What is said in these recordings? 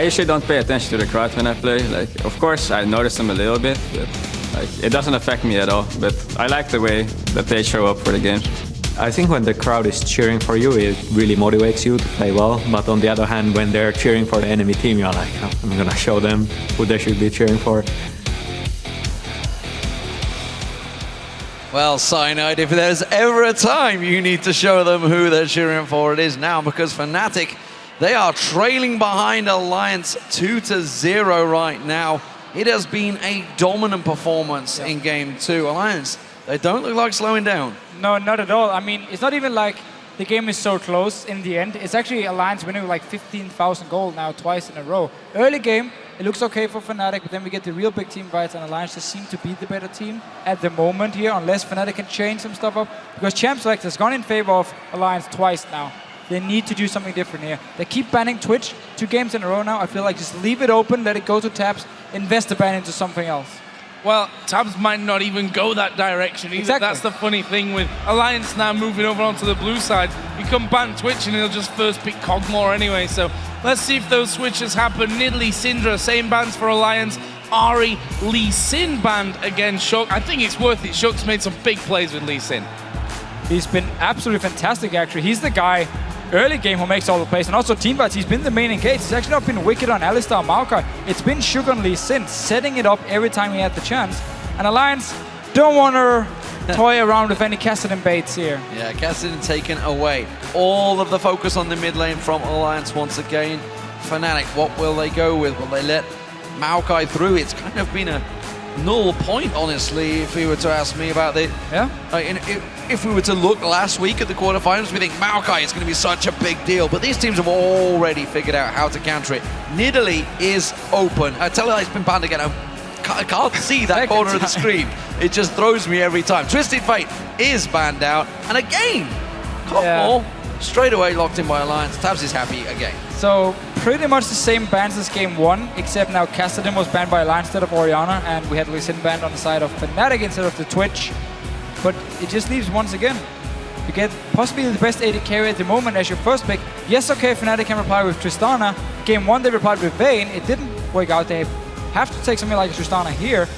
usually don't pay attention to the crowd when I play. Like, of course, I notice them a little bit, but like, it doesn't affect me at all. But I like the way that they show up for the games. I think when the crowd is cheering for you, it really motivates you to play well. But on the other hand, when they're cheering for the enemy team, you're like, oh, I'm gonna show them who they should be cheering for. Well, Cyanide, if there's ever a time you need to show them who they're cheering for, it is now, because Fnatic, they are trailing behind Alliance 2-0 right now. It has been a dominant performance in Game 2. Alliance, they don't look like slowing down. No, not at all. I mean, it's not even like the game is so close in the end. It's actually Alliance winning with like 15,000 gold now twice in a row. Early game, it looks okay for Fnatic, but then we get the real big team fights, and Alliance just seem to be the better team at the moment here, unless Fnatic can change some stuff up. Because Champ Select has gone in favor of Alliance twice now. They need to do something different here. They keep banning Twitch 2 games in a row now. I feel like just leave it open, let it go to Tabzz, invest the ban into something else. Well, Tabzz might not even go that direction either. Exactly. That's the funny thing with Alliance now moving over onto the blue side. You can ban Twitch and he'll just first pick Cogmore anyway. So let's see if those switches happen. Nidalee, Syndra, same bans for Alliance. Ahri, Lee Sin banned against Shook. I think it's worth it. Shook's made some big plays with Lee Sin. He's been absolutely fantastic, actually. He's the guy early game who makes all the plays, and also teamfights. He's been the main engage. It's actually not been Wickd on LCS Maokai. It's been Shook on Lee Sin, setting it up every time he had the chance. And Alliance don't want to toy around with any Kassadin baits here. Yeah, Kassadin taken away. All of the focus on the mid lane from Alliance once again. Fnatic, what will they go with? Will they let Maokai through? It's kind of been a null point, honestly, if we were to ask me about it. Yeah. If we were to look last week at the quarterfinals, we think Maokai is going to be such a big deal, but these teams have already figured out how to counter it. Nidalee is open. I tell you, it's been banned again. I can't see that corner of the screen. It just throws me every time. Twisted Fate is banned out, and again, Cogmore straight away locked in by Alliance. Tabzz is happy again. So pretty much the same bans as game 1, except now Kassadin was banned by Alliance instead of Orianna, and we had Lee Sin banned on the side of Fnatic instead of the Twitch. But it just leaves once again. You get possibly the best AD carry at the moment as your first pick. Yes, okay, Fnatic can reply with Tristana. Game 1 they replied with Vayne. It didn't work out. They have to take something like Tristana here,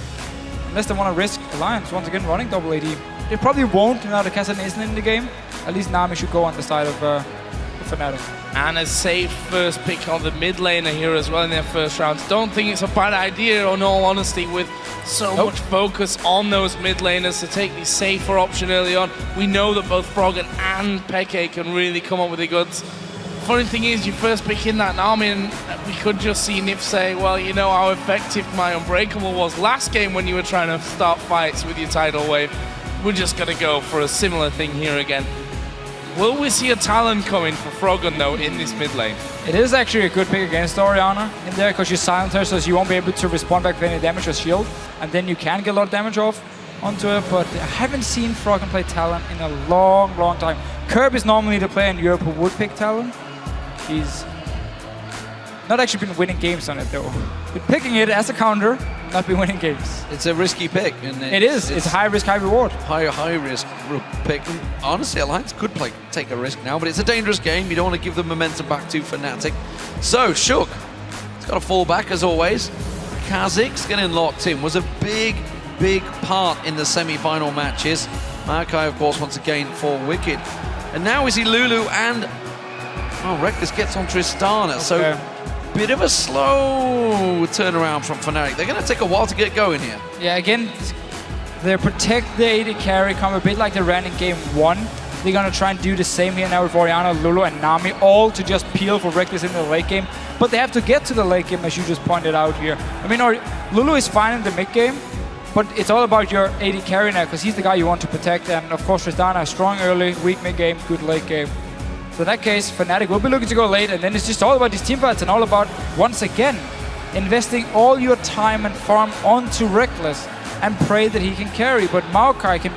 unless they want to risk Alliance once again running double AD. They probably won't now that Kassadin isn't in the game. At least Nami should go on the side of Fnatic. And a safe first pick on the mid laner here as well in their first rounds. Don't think it's a bad idea, in all honesty, with so much focus on those mid laners to take the safer option early on. We know that both Froggen and xPeke can really come up with the goods. Funny thing is, you first pick in that Nami, and we could just see Nyph say, well, you know how effective my Unbreakable was last game when you were trying to start fights with your tidal wave. We're just going to go for a similar thing here again. Will we see a Talon coming for Froggen, though, in this mid lane? It is actually a good pick against Orianna in there, because you silence her, so you won't be able to respond back with any damage or shield, and then you can get a lot of damage off onto it, but I haven't seen Froggen play Talon in a long, long time. Curb is normally the player in Europe who would pick Talon. He's not actually been winning games on it, though. Been picking it as a counter, not been winning games. It's a risky pick. And it is. It's high risk, high reward. High risk pick. Honestly, Alliance could take a risk now, but it's a dangerous game. You don't want to give the momentum back to Fnatic. So, Shook, he's got to fall back as always. Kha'Zix getting locked in was a big part in the semi-final matches. Maokai, of course, once again for Wickd. And now we see Lulu and Rekkles gets on Tristana. Okay. So, bit of a slow turnaround from Fnatic. They're going to take a while to get going here. Yeah, again, they protect the AD carry, come a bit like they ran in game 1. They're going to try and do the same here now with Orianna, Lulu, and Nami, all to just peel for Rekkles in the late game. But they have to get to the late game, as you just pointed out here. I mean, Lulu is fine in the mid game, but it's all about your AD carry now, because he's the guy you want to protect. And of course, Tristana, strong early, weak mid game, good late game. So in that case, Fnatic will be looking to go late, and then it's just all about these teamfights and all about, once again, investing all your time and farm onto Rekkles and pray that he can carry. But Maokai can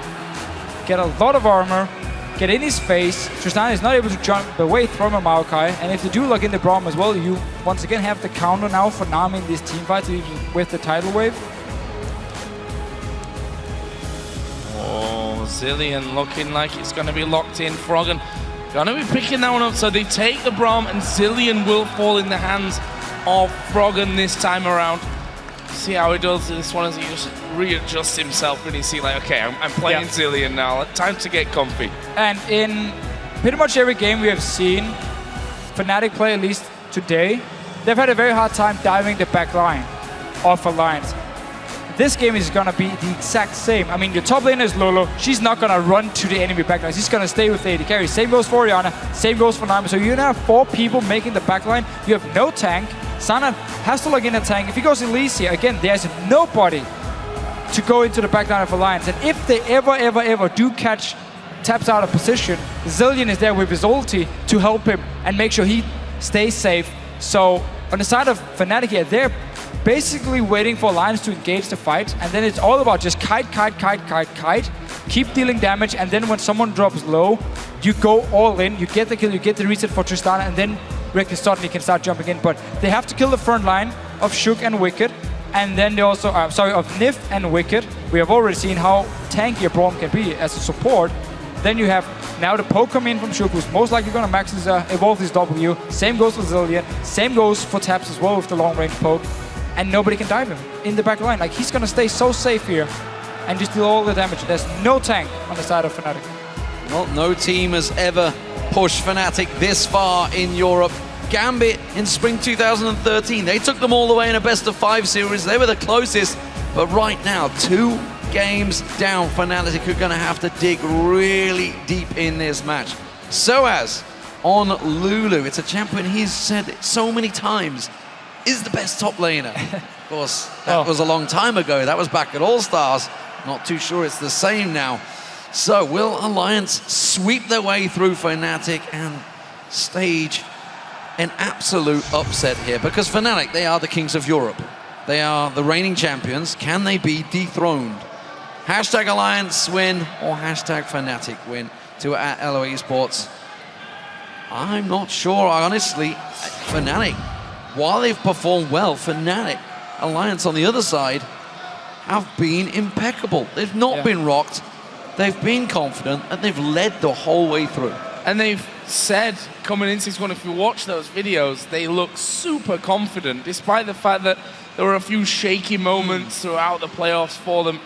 get a lot of armor, get in his face. Tristana is not able to jump away from a Maokai, and if they do lock in the Braum as well, you once again have the counter now for Nami in these teamfights with the tidal wave. Oh, Zilean looking like it's going to be locked in. Froggen gonna be picking that one up, so they take the Braum, and Zilean will fall in the hands of Froggen this time around. See how he does this one as he just readjusts himself and you see like, okay, I'm playing Zilean now, time to get comfy. And in pretty much every game we have seen Fnatic play, at least today, they've had a very hard time diving the back line of Alliance. This game is gonna be the exact same. I mean, your top laner is Lolo. She's not gonna run to the enemy backline. She's gonna stay with the AD carry. Same goes for Orianna. Same goes for Nyph. So you're gonna have 4 people making the backline. You have no tank. Sana has to log in a tank. If he goes Ilyas here, again, there's nobody to go into the backline of Alliance. And if they ever do catch Tabzz out of position, Zilean is there with his ulti to help him and make sure he stays safe. So on the side of Fnatic here, they're basically waiting for Alliance to engage the fight, and then it's all about just kite, keep dealing damage, and then when someone drops low, you go all in, you get the kill, you get the reset for Tristana, and then Rekkles suddenly can start jumping in. But they have to kill the front line of sOAZ and Wickd, and then they also, of Nyph and Wickd. We have already seen how tanky a Braum can be as a support. Then you have now the poke come in from sOAZ, who's most likely going to max his, evolve his W. Same goes for Zilean, same goes for Tabzz as well with the long range poke. And nobody can dive him in the back line. Like, he's gonna stay so safe here and just deal all the damage. There's no tank on the side of Fnatic. Well, no team has ever pushed Fnatic this far in Europe. Gambit in spring 2013, they took them all the way in a best-of-5 series. They were the closest, but right now, 2 games down. Fnatic are gonna have to dig really deep in this match. sOAZ on Lulu. It's a champion he's said so many times is the best top laner. Of course, that was a long time ago. That was back at All-Stars. Not too sure it's the same now. So will Alliance sweep their way through Fnatic and stage an absolute upset here? Because Fnatic, they are the kings of Europe. They are the reigning champions. Can they be dethroned? Hashtag Alliance win or hashtag Fnatic win to @LOEsports. I'm not sure, honestly. Fnatic, while they've performed well, Fnatic, Alliance on the other side, have been impeccable. They've not been rocked, they've been confident, and they've led the whole way through. And they've said, coming into this one, if you watch those videos, they look super confident, despite the fact that there were a few shaky moments throughout the playoffs for them.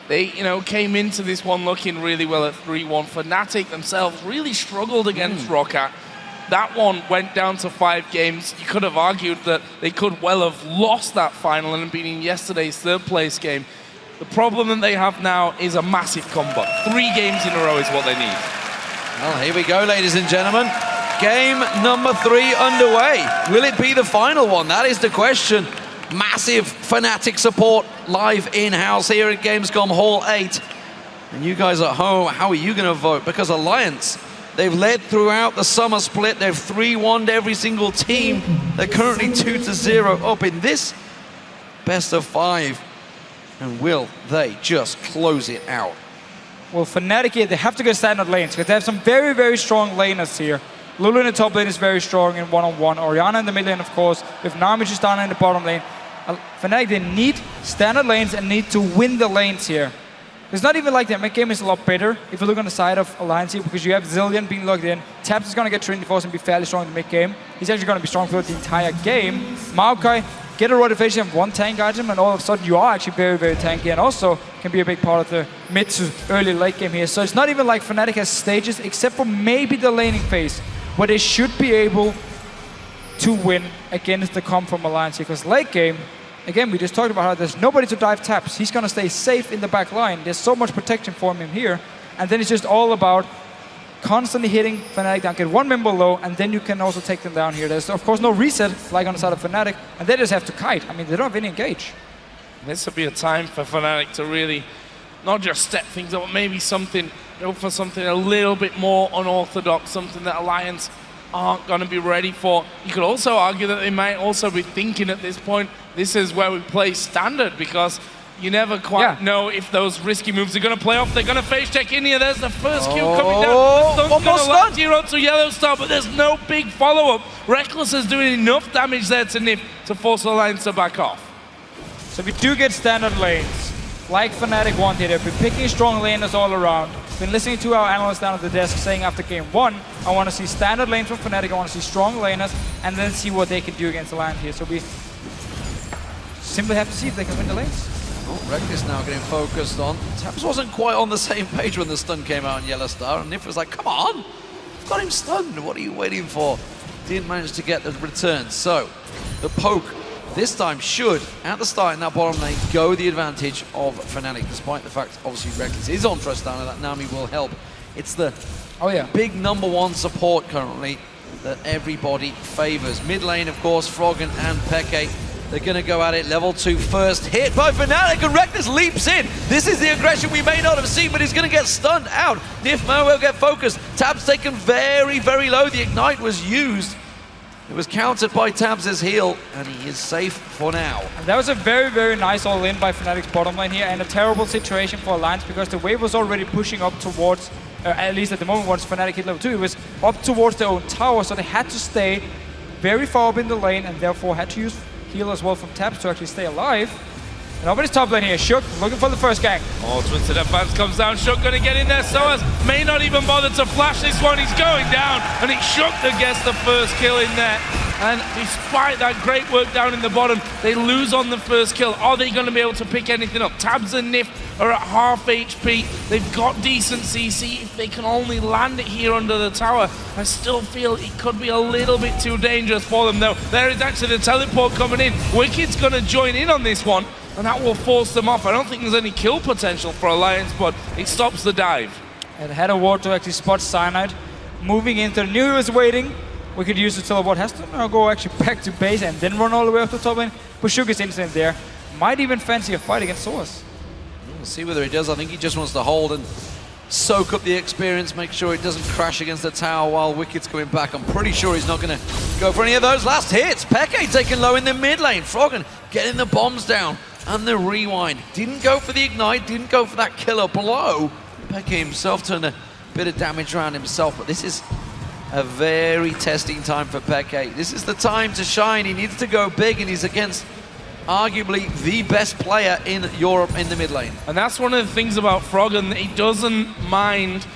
They, came into this one looking really well at 3-1. Fnatic themselves really struggled against Roccat. That one went down to 5 games. You could have argued that they could well have lost that final and been in yesterday's 3rd place game. The problem that they have now is a massive comeback. 3 games in a row is what they need. Well, here we go, ladies and gentlemen. Game number 3 underway. Will it be the final one? That is the question. Massive Fnatic support live in-house here at Gamescom Hall 8. And you guys at home, how are you going to vote? Because Alliance, they've led throughout the summer split. They've 3-1'd every single team. They're currently 2-0 up in this best-of-5. And will they just close it out? Well, Fnatic here, they have to get standard lanes because they have some very, very strong laners here. Lulu in the top lane is very strong in one-on-one. Orianna in the mid lane, of course, with Nami just down in the bottom lane. Fnatic, they need standard lanes and need to win the lanes here. It's not even like the mid game is a lot better if you look on the side of Alliance here, because you have Zilean being logged in. Tabzz is going to get Trinity Force and be fairly strong in the mid game. He's actually going to be strong for the entire game. Maokai, get a rotation of 1 tank item, and all of a sudden you are actually very, very tanky, and also can be a big part of the mid to early late game here. So it's not even like Fnatic has stages, except for maybe the laning phase, where they should be able to win against the comp from Alliance here. Because late game, again, we just talked about how there's nobody to dive Tabzz. He's going to stay safe in the back line. There's so much protection for him here. And then it's just all about constantly hitting Fnatic down, get 1 member low, and then you can also take them down here. There's, of course, no reset like on the side of Fnatic, and they just have to kite. I mean, they don't have any engage. This would be a time for Fnatic to really not just step things up, but maybe go for something a little bit more unorthodox, something that Alliance aren't going to be ready for. You could also argue that they might also be thinking at this point, this is where we play standard, because you never quite know if those risky moves are going to play off. They're going to face check in here. There's the first kill coming down. Stun's going to land here onto YellOwStaR, but there's no big follow-up. Rekkles is doing enough damage there to Nyph to force Alliance to back off. So we do get standard lanes, like Fnatic wanted. They've been picking strong laners all around. Been listening to our analysts down at the desk saying after game 1 I want to see standard lanes from Fnatic. I want to see strong laners, and then see what they can do against Alliance here. So we simply have to see if they can win the lanes. Oh, Rekkles now getting focused on. Tabzz wasn't quite on the same page when the stun came out in YellOwStaR, and Nyph was like, come on, I've got him stunned, what are you waiting for? Didn't manage to get the return. So the poke this time should, at the start in that bottom lane, go the advantage of Fnatic, despite the fact, obviously, Rekkles is on Tristana, that Nami will help. It's the big #1 support currently that everybody favors. Mid lane, of course, Froggen and xPeke. They're going to go at it. Level 2 first hit by Fnatic, and Rekkles leaps in. This is the aggression we may not have seen, but he's going to get stunned out. Nyph will get focused. Tabzz taken very, very low. The Ignite was used. It was countered by Tabz's heal, and he is safe for now. And that was a very, very nice all-in by Fnatic's bottom lane here, and a terrible situation for Alliance because the wave was already pushing up towards, at least at the moment, once Fnatic hit level 2, it was up towards their own tower, so they had to stay very far up in the lane, and therefore had to use heal as well from Tabzz to actually stay alive. And over his top lane here, Shook looking for the first gang. Oh, Twisted Advance comes down. Shook gonna get in there. sOAZ may not even bother to flash this one. He's going down, and it's Shook that gets the first kill in there. And despite that great work down in the bottom, they lose on the first kill. Are they going to be able to pick anything up? Tabzz and Nyph are at half HP. They've got decent CC. If they can only land it here under the tower, I still feel it could be a little bit too dangerous for them, though. There is actually the teleport coming in. Wicked's going to join in on this one, and that will force them off. I don't think there's any kill potential for Alliance, but it stops the dive. And had a ward to actually spot Cyanide. Moving into, knew he was waiting. We could use the teleport. Has to now go actually back to base and then run all the way up to top lane. But Shook is instant there. Might even fancy a fight against sOAZ. We'll see whether he does. I think he just wants to hold and soak up the experience, make sure it doesn't crash against the tower while Wicked's coming back. I'm pretty sure he's not going to go for any of those last hits. xPeke taken low in the mid lane. Froggen getting the bombs down and the rewind. Didn't go for the ignite, didn't go for that killer below. xPeke himself turned a bit of damage around himself, but this is a very testing time for xPeke. This is the time to shine. He needs to go big, and he's against arguably the best player in Europe in the mid lane. And that's one of the things about Froggen. He doesn't mind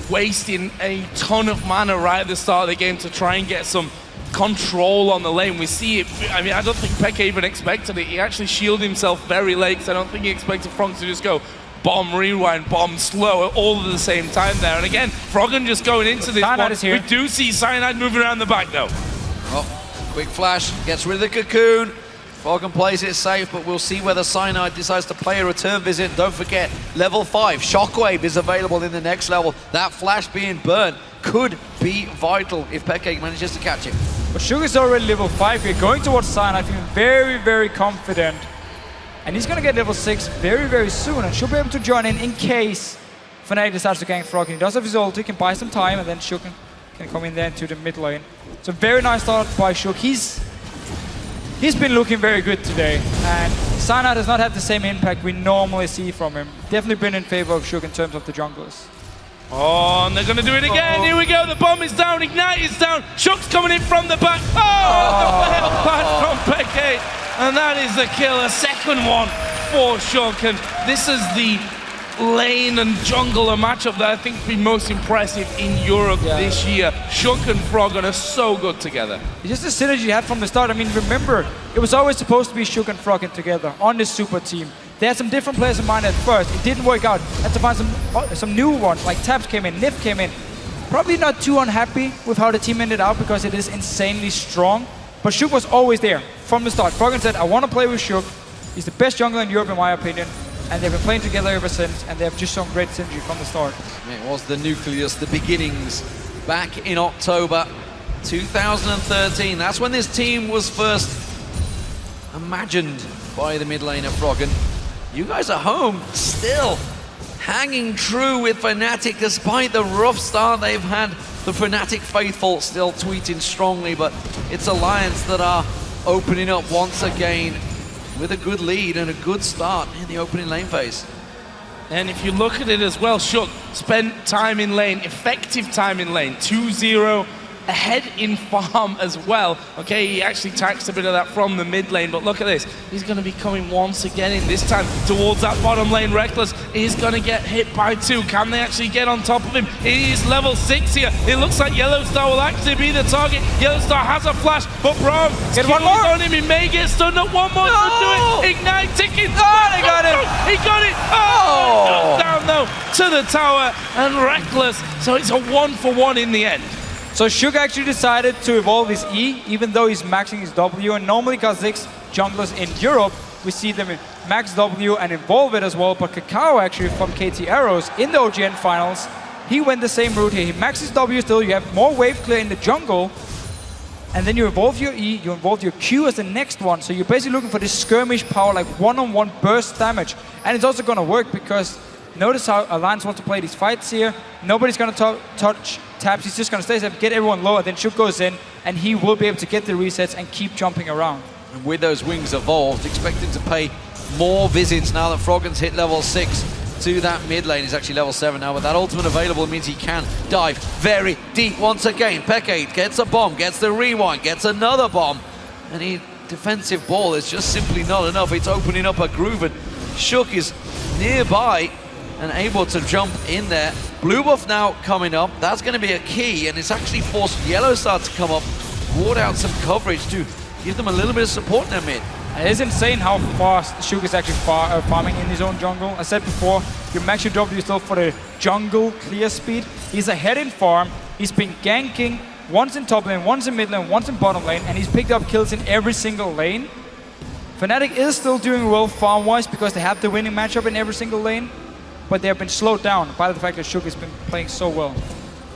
wasting a ton of mana right at the start of the game to try and get some control on the lane. We see it. I mean, I don't think xPeke even expected it. He actually shielded himself very late, so I don't think he expected Froggen to just go bomb, rewind, bomb, slow, all at the same time there. And again, Froggen just going into this Cyanide one. is here. We do see Cyanide moving around the back though. Oh, quick flash, gets rid of the cocoon. Froggen plays it safe, but we'll see whether Cyanide decides to play a return visit. Don't forget, level 5, Shockwave is available in the next level. That flash being burnt could be vital if xPeke manages to catch him. But Shook is already level 5 here, going towards Cyanide, feeling very, very confident. And he's going to get level 6 very, very soon, and should be able to join in case Fnatic decides to gank Froggen. He does have his ult, he can buy some time, and then Shook can come in there into the mid lane. So very nice start by Shook. He's been looking very good today, and Cyanide has not had the same impact we normally see from him. Definitely been in favor of Shook in terms of the junglers. Oh, and they're going to do it again. Here we go. The bomb is down. Ignite is down. Shook's coming in from the back. Oh, the headbutt from xPeke. And that is the kill. A second one for Shook. And this is the lane and jungler matchup that I think has been most impressive in Europe this year. Shook and Froggen are so good together. It's just the synergy you had from the start. I mean, remember, it was always supposed to be Shook and Froggen together on this super team. They had some different players in mind at first. It didn't work out. Had to find some new ones, like Tabzz came in, Nyph came in. Probably not too unhappy with how the team ended out because it is insanely strong. But Shook was always there from the start. Froggen said, I want to play with Shook. He's the best jungler in Europe, in my opinion. And they've been playing together ever since, and they have just shown great synergy from the start. It was the nucleus, the beginnings, back in October 2013. That's when this team was first imagined by the mid laner Froggen. You guys are home, still hanging true with Fnatic despite the rough start they've had. The Fnatic faithful still tweeting strongly, but it's Alliance that are opening up once again with a good lead and a good start in the opening lane phase. And if you look at it as well, Shook spent time in lane, effective time in lane, 2-0 ahead in farm as well. Okay, he actually taxed a bit of that from the mid lane, but look at this. He's going to be coming once again in this time towards that bottom lane. Rekkles is going to get hit by 2. Can they actually get on top of him? He's level 6 here. It looks like YellOwStaR will actually be the target. YellOwStaR has a flash, but Braum Get one more. on him. He may get stunned up. One more to do it. Ignite ticking. Oh, they got him. He got it. Oh, down though to the tower and Rekkles. So it's a 1-for-1 in the end. So sOAZ actually decided to evolve his E, even though he's maxing his W. And normally Kha'Zix junglers in Europe, we see them in max W and evolve it as well. But Kakao actually from KT Arrows in the OGN finals, he went the same route here. He maxes W still, you have more wave clear in the jungle, and then you evolve your E, you evolve your Q as the next one. So you're basically looking for this skirmish power, like one-on-one burst damage. And it's also gonna work because notice how Alliance wants to play these fights here. Nobody's gonna touch Tabzz. He's just gonna stay safe, get everyone low, and then sOAZ goes in, and he will be able to get the resets and keep jumping around. And with those wings evolved, expecting to pay more visits now that Froggen's hit level 6 to that mid lane. He's actually level 7 now, but that ultimate available means he can dive very deep once again. Peke gets a bomb, gets the rewind, gets another bomb, and he defensive ball is just simply not enough. It's opening up a groove, and sOAZ is nearby and able to jump in there. Blue buff now coming up. That's going to be a key, and it's actually forced YellOwStaR to come up, ward out some coverage to give them a little bit of support in their mid. It is insane how fast sOAZ is actually farming in his own jungle. I said before, you max your W still for the jungle clear speed. He's ahead in farm. He's been ganking once in top lane, once in mid lane, once in bottom lane, and he's picked up kills in every single lane. Fnatic is still doing well farm-wise because they have the winning matchup in every single lane, but they have been slowed down by the fact that sOAZ has been playing so well.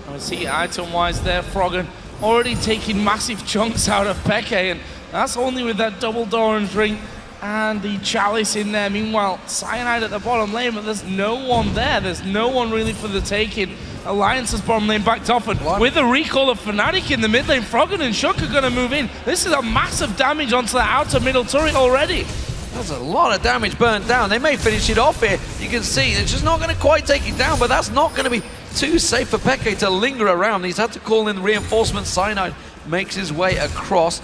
I see item-wise there, Froggen already taking massive chunks out of Peke, and that's only with that double Doran's ring and the chalice in there. Meanwhile, Cyanide at the bottom lane, but there's no one there. There's no one really for the taking. Alliance's bottom lane backed off, and with a recall of Fnatic in the mid lane, Froggen and sOAZ are going to move in. This is a massive damage onto the outer middle turret already. That's a lot of damage burnt down. They may finish it off here. You can see it's just not going to quite take it down, but that's not going to be too safe for Peke to linger around. He's had to call in reinforcements. Cyanide makes his way across.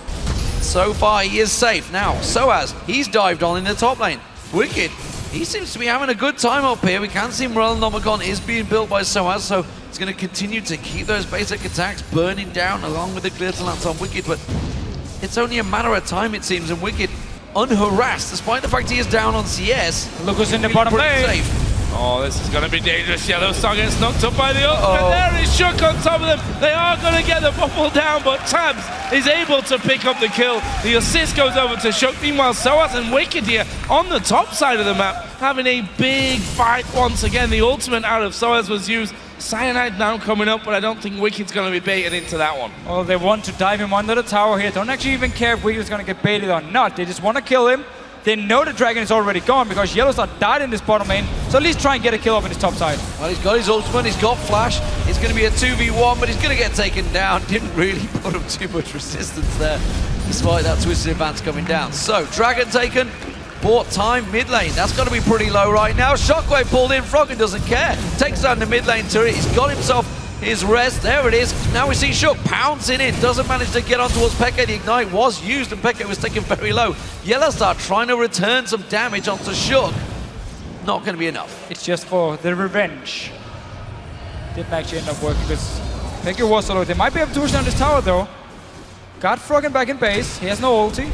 So far, he is safe. Now, sOAZ, he's dived on in the top lane. Wickd, he seems to be having a good time up here. We can see Morellonomicon is being built by sOAZ, so it's going to continue to keep those basic attacks burning down along with the clear to lance on Wickd, but it's only a matter of time, it seems, and Wickd unharassed, despite the fact he is down on CS. Look who's in the bottom lane. Safe. Oh, this is going to be dangerous. YellOwStaR gets knocked up by the ultimate. There is sOAZ on top of them. They are going to get the bubble down, but Tabzz is able to pick up the kill. The assist goes over to sOAZ. Meanwhile, sOAZ and Wickd here on the top side of the map, having a big fight once again. The ultimate out of sOAZ was used. Cyanide now coming up, but I don't think Wicked's going to be baited into that one. Well, they want to dive him under the tower here. Don't actually even care if Wicked is going to get baited or not. They just want to kill him. They know the dragon is already gone because YellOwStaR died in this bottom lane. So at least try and get a kill up in his top side. Well, he's got his ultimate, he's got flash. It's going to be a 2v1, but he's going to get taken down. Didn't really put up too much resistance there, despite that twisted advance coming down. So, dragon taken. Bought time, mid lane. That's got to be pretty low right now. Shockwave pulled in. Froggen doesn't care. Takes down the mid lane turret. He's got himself his rest. There it is. Now we see sOAZ pouncing in. Doesn't manage to get on towards Peke. The ignite was used and Peke was taken very low. YellOwStaR trying to return some damage onto sOAZ. Not going to be enough. It's just for the revenge. Didn't actually end up working because Peke was so low. They might be able to push down this tower though. Got Froggen back in base. He has no ulti.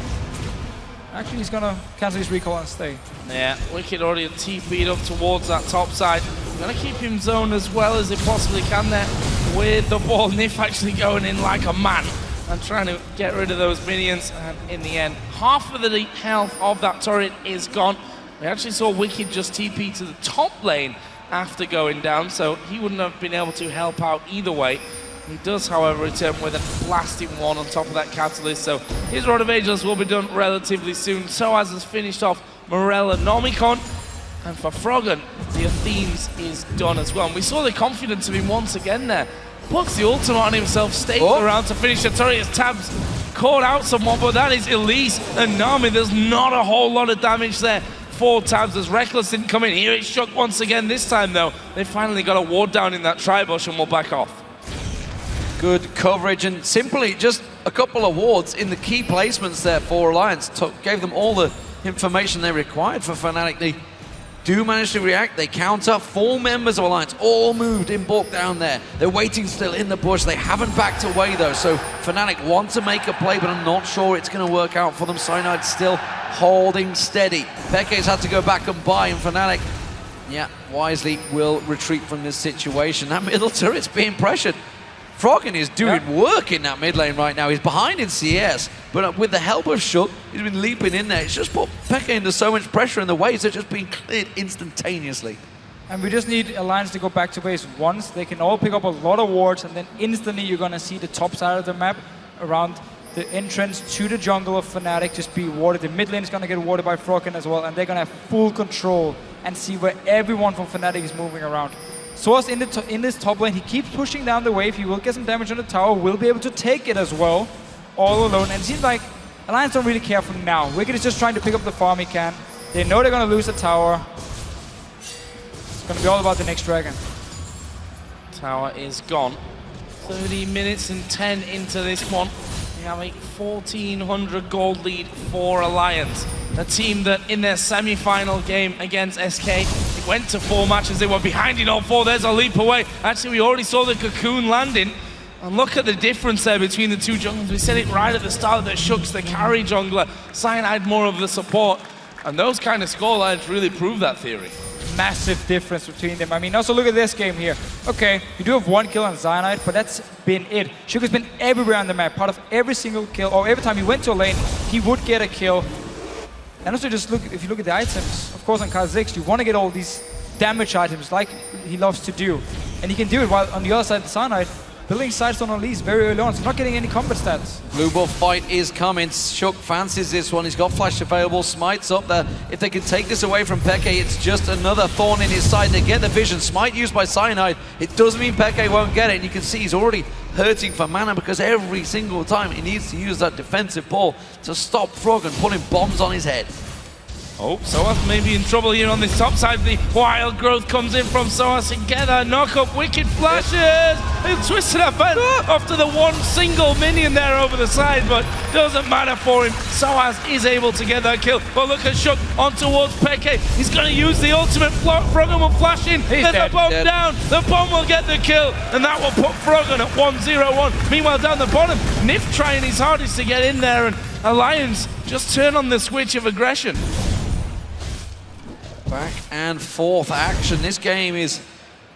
Actually, he's gonna cancel his recall and stay. Yeah, Wickd already TP'd up towards that top side. Gonna keep him zoned as well as he possibly can there with the ball. Nyph actually going in like a man and trying to get rid of those minions. And in the end, half of the health of that turret is gone. We actually saw Wickd just TP to the top lane after going down, so he wouldn't have been able to help out either way. He does, however, return with a blasting one on top of that catalyst, so his Rod of Ageless will be done relatively soon. sOAZ has finished off Morellonomicon, and for Froggen, the Athenes is done as well. And we saw the confidence of him once again there. Plucks the ultimate on himself, stays around to finish the turret as Tabzz caught out someone, but that is Ilyas and Nami. There's not a whole lot of damage there for Tabzz as Rekkles didn't come in. Here it's sOAZ once again. This time, though, they finally got a ward down in that tri-bush and will back off. Good coverage and simply just a couple of wards in the key placements there for Alliance. Gave them all the information they required for Fnatic. They do manage to react. They counter. 4 members of Alliance all moved in bulk down there. They're waiting still in the bush. They haven't backed away though, so Fnatic want to make a play, but I'm not sure it's going to work out for them. Cyanide still holding steady. Peke's had to go back and buy, and Fnatic, yeah, wisely will retreat from this situation. That middle turret's being pressured. Froggen is doing work in that mid lane right now. He's behind in CS, but with the help of Shook, he's been leaping in there. It's just put Peke under so much pressure, and the waves are just being cleared instantaneously. And we just need Alliance to go back to base once. They can all pick up a lot of wards, and then instantly you're going to see the top side of the map around the entrance to the jungle of Fnatic just be warded. The mid lane is going to get warded by Froggen as well, and they're going to have full control and see where everyone from Fnatic is moving around. sOAZ in this top lane, he keeps pushing down the wave. He will get some damage on the tower, will be able to take it as well, all alone. And it seems like Alliance don't really care for now. Wickd is just trying to pick up the farm he can. They know they're going to lose the tower. It's going to be all about the next dragon. Tower is gone. 30 minutes and 10 into this one. We have a 1,400 gold lead for Alliance. A team that in their semi-final game against SK, it went to 4 matches. They were behind in all 4. There's a leap away. Actually, we already saw the cocoon landing. And look at the difference there between the 2 junglers. We said it right at the start that Shook's the carry jungler, Cyanide more of the support. And those kind of scorelines really prove that theory. Massive difference between them. I mean, also look at this game here. Okay, you do have 1 kill on Cyanide, but that's been it. Shook has been everywhere on the map, part of every single kill, or every time he went to a lane, he would get a kill. And also just look, if you look at the items, of course on Kha'Zix, you want to get all these damage items like he loves to do. And he can do it while on the other side of the Cyanide, building Sidestone on Elise very early on, so not getting any combat stats. Blue buff fight is coming. Shook fancies this one. He's got flash available. Smite's up there. If they can take this away from Peke, it's just another thorn in his side. They get the vision. Smite used by Cyanide. It doesn't mean Peke won't get it. And you can see he's already hurting for mana because every single time he needs to use that defensive ball to stop Froggen putting bombs on his head. Oh, sOAZ may be in trouble here on this top side. The wild growth comes in from sOAZ together. Knock up, Wickd flashes. He'll twist it up after the 1 single minion there over the side, but doesn't matter for him. sOAZ is able to get that kill. But look at Shook on towards Peke. He's going to use the ultimate. Froggen will flash in. There's a bomb down. The bomb will get the kill, and that will put Froggen at 1-0-1. Meanwhile, down the bottom, Nyph trying his hardest to get in there, and Alliance just turn on the switch of aggression. Back and forth action. This game is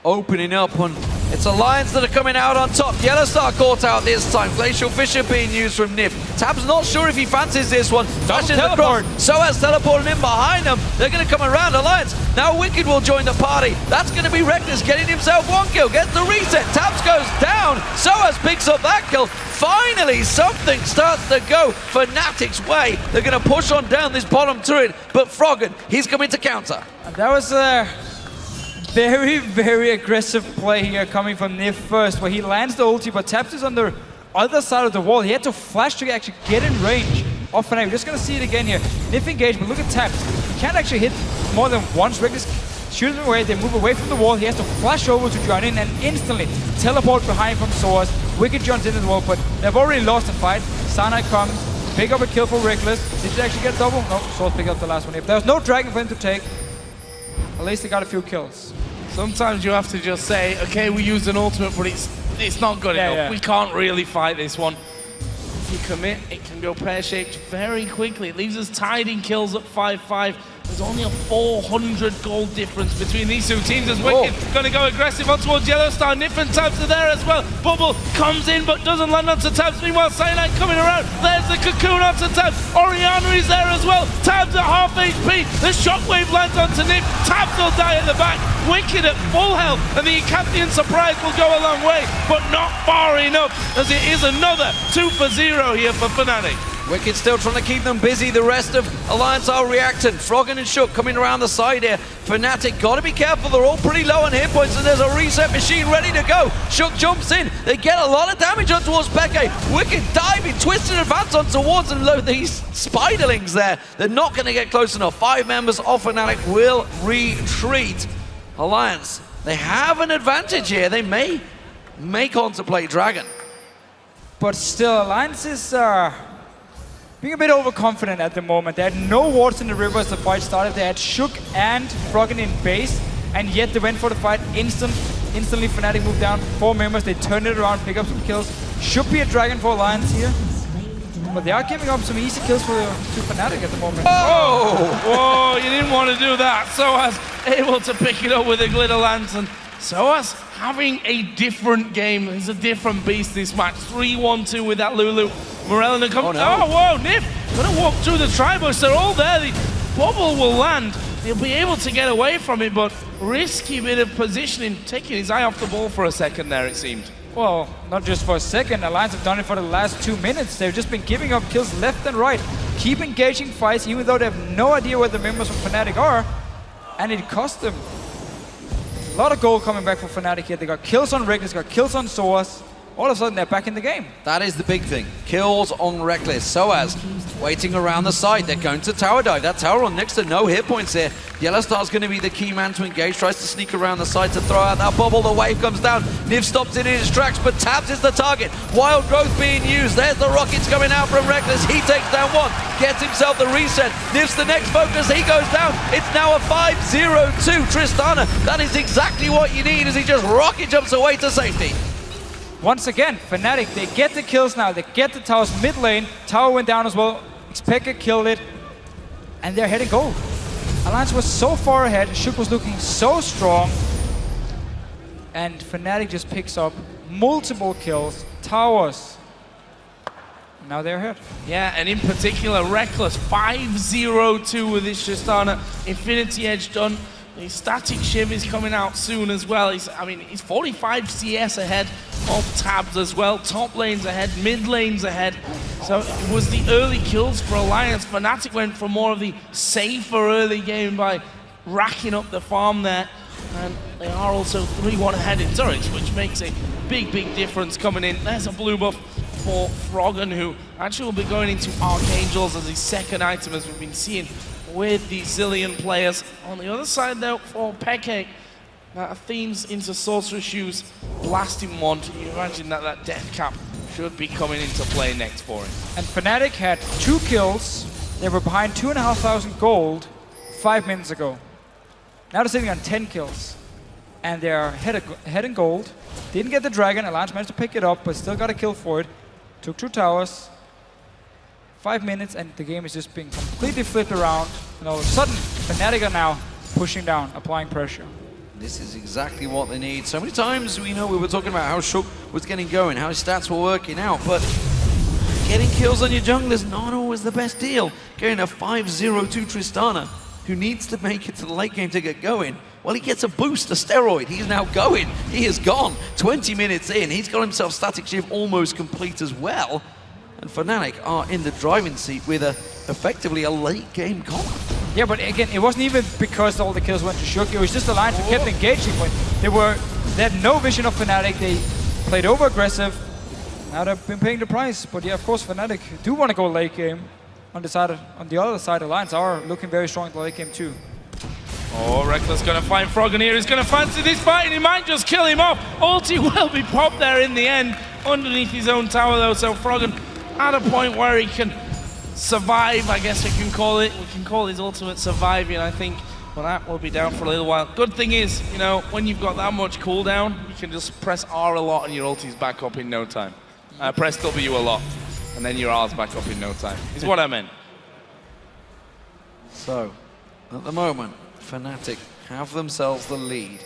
opening up, and it's Alliance that are coming out on top. YellOwStaR caught out this time. Glacial Fissure being used from Nyph. Tabzz not sure if he fancies this one. Flashing across. sOAZ teleporting in behind them. They're going to come around Alliance. Now Wickd will join the party. That's going to be Rekkles getting himself 1 kill. Gets the reset. Tabzz goes down. sOAZ picks up that kill. Finally, something starts to go Fnatic's way. They're going to push on down this bottom turret, but Froggen, he's coming to counter. And that was a very, very aggressive play here coming from Nyph first, where he lands the ulti, but Tabzz is on the other side of the wall. He had to flash to actually get in range of Fnatic. We're just going to see it again here. Nyph engaged, but look at Tabzz. He can't actually hit more than once. Rekkles shoots him away. They move away from the wall. He has to flash over to join in and instantly teleport behind from sOAZ. Wickd joins in as well, but they've already lost the fight. Cyanide comes, pick up a kill for Rekkles. Did he actually get a double? No, sOAZ picked up the last one. If there was no dragon for him to take, at least he got a few kills. Sometimes you have to just say, okay, we used an ultimate, but it's not good enough. Yeah. We can't really fight this one. If you commit, it can go pear-shaped very quickly. It leaves us tied in kills at 5-5. There's only a 400 gold difference between these 2 teams as Wickd going to go aggressive on towards YellOwStaR. Nyph and Tabzz are there as well. Bubble comes in but doesn't land onto Tabzz. Meanwhile, Cyanide coming around. There's the cocoon onto Tabzz. Orianna is there as well. Tabzz at half HP. The shockwave lands onto Nyph. Tabzz will die at the back. Wickd at full health, and the Captain surprise will go a long way, but not far enough, as it is another 2 for 0 here for Fnatic. Wickd still trying to keep them busy. The rest of Alliance are reacting. Froggen and Shook coming around the side here. Fnatic got to be careful. They're all pretty low on hit points, and there's a reset machine ready to go. Shook jumps in. They get a lot of damage on towards Peke. Wickd diving, twisted advance on towards and these spiderlings there. They're not going to get close enough. 5 members of Fnatic will retreat. Alliance, they have an advantage here. They may contemplate Dragon. But still, Alliance is being a bit overconfident at the moment. They had no wards in the river as the fight started. They had Shook and Froggen in base, and yet they went for the fight instantly. Fnatic moved down 4 members. They turned it around, pick up some kills. Should be a dragon for Alliance here. But they are giving up some easy kills to Fnatic at the moment. Oh! Whoa, you didn't want to do that. sOAZ able to pick it up with a glitter lantern. sOAZ having a different game. He's a different beast this match. 3-1-2 with that Lulu. Morello comes. Oh, whoa, Nyph gonna walk through the tri-bush. They're all there. The bubble will land. He'll be able to get away from it, but risky bit of positioning, taking his eye off the ball for a second there, it seemed. Well, not just for a second. Alliance have done it for the last 2 minutes. They've just been giving up kills left and right. Keep engaging fights, even though they have no idea where the members from Fnatic are. And it cost them a lot of gold coming back from Fnatic here. They got kills on Rekkles, got kills on sOAZ. All of a sudden, they're back in the game. That is the big thing. Kills on Rekkles. sOAZ waiting around the side. They're going to tower dive. That tower on next to no hit points here. YellOwStaR's going to be the key man to engage. Tries to sneak around the side to throw out that bubble. The wave comes down. Nyph stops it in his tracks, but Tabzz is the target. Wild growth being used. There's the rockets coming out from Rekkles. He takes down one. Gets himself the reset. Nyph's the next focus. He goes down. It's now a 5-0-2 Tristana. That is exactly what you need as he just rocket jumps away to safety. Once again, Fnatic, they get the kills now. They get the towers mid lane. Tower went down as well. xPeke killed it. And they're heading gold. Alliance was so far ahead. Shook was looking so strong. And Fnatic just picks up multiple kills. Towers. Now they're ahead. Yeah, and in particular, Rekkles 5-0-2 with his Tristana. Infinity Edge done. The static shiv is coming out soon as well. He's 45 CS ahead of Tabzz as well. Top lane's ahead, mid lane's ahead. So it was the early kills for Alliance. Fnatic went for more of the safer early game by racking up the farm there. And they are also 3-1 ahead in turrets, which makes a big, big difference coming in. There's a blue buff for Froggen, who actually will be going into Archangels as his second item, as we've been seeing with the Zillion players. On the other side though, for Peke, themes into Sorcerer Shoes, blasting one. You imagine that death cap should be coming into play next for him. And Fnatic had 2 kills. They were behind 2,500 gold 5 minutes ago. Now they're sitting on 10 kills. And they're ahead in gold. Didn't get the dragon. Alliance managed to pick it up, but still got a kill for it. Took 2 towers. 5 minutes, and the game is just being completely flipped around. And all of a sudden, Fnatic are now pushing down, applying pressure. This is exactly what they need. So many times we were talking about how Shook was getting going, how his stats were working out, but getting kills on your jungle is not always the best deal. Getting a 5-0-2 Tristana, who needs to make it to the late game to get going. Well, he gets a boost, a steroid. He's now going. He is gone. 20 minutes in. He's got himself static shiv almost complete as well. And Fnatic are in the driving seat with effectively a late game comp. Yeah, but again, it wasn't even because all the kills went to Shook. It was just Alliance who kept engaging. But they had no vision of Fnatic. They played over aggressive. Now they've been paying the price. But yeah, of course, Fnatic do want to go late game. On the other side, Alliance are looking very strong in the late game too. Oh, Rekkles gonna find Froggen here. He's gonna fancy this fight, and he might just kill him off. Ulti will be popped there in the end, underneath his own tower though. So Froggen at a point where he can survive, I guess we can call it. We can call his ultimate surviving, I think. Well, that will be down for a little while. Good thing is, when you've got that much cooldown, you can just press R a lot and your ulti's back up in no time. Press W a lot, and then your R's back up in no time, is what I meant. So, at the moment, Fnatic have themselves the lead.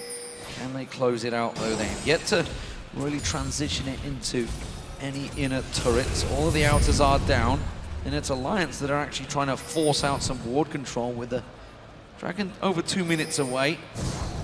Can they close it out though? They have yet to really transition it into any inner turrets. All of the outers are down, and it's Alliance that are actually trying to force out some ward control with the dragon over 2 minutes away.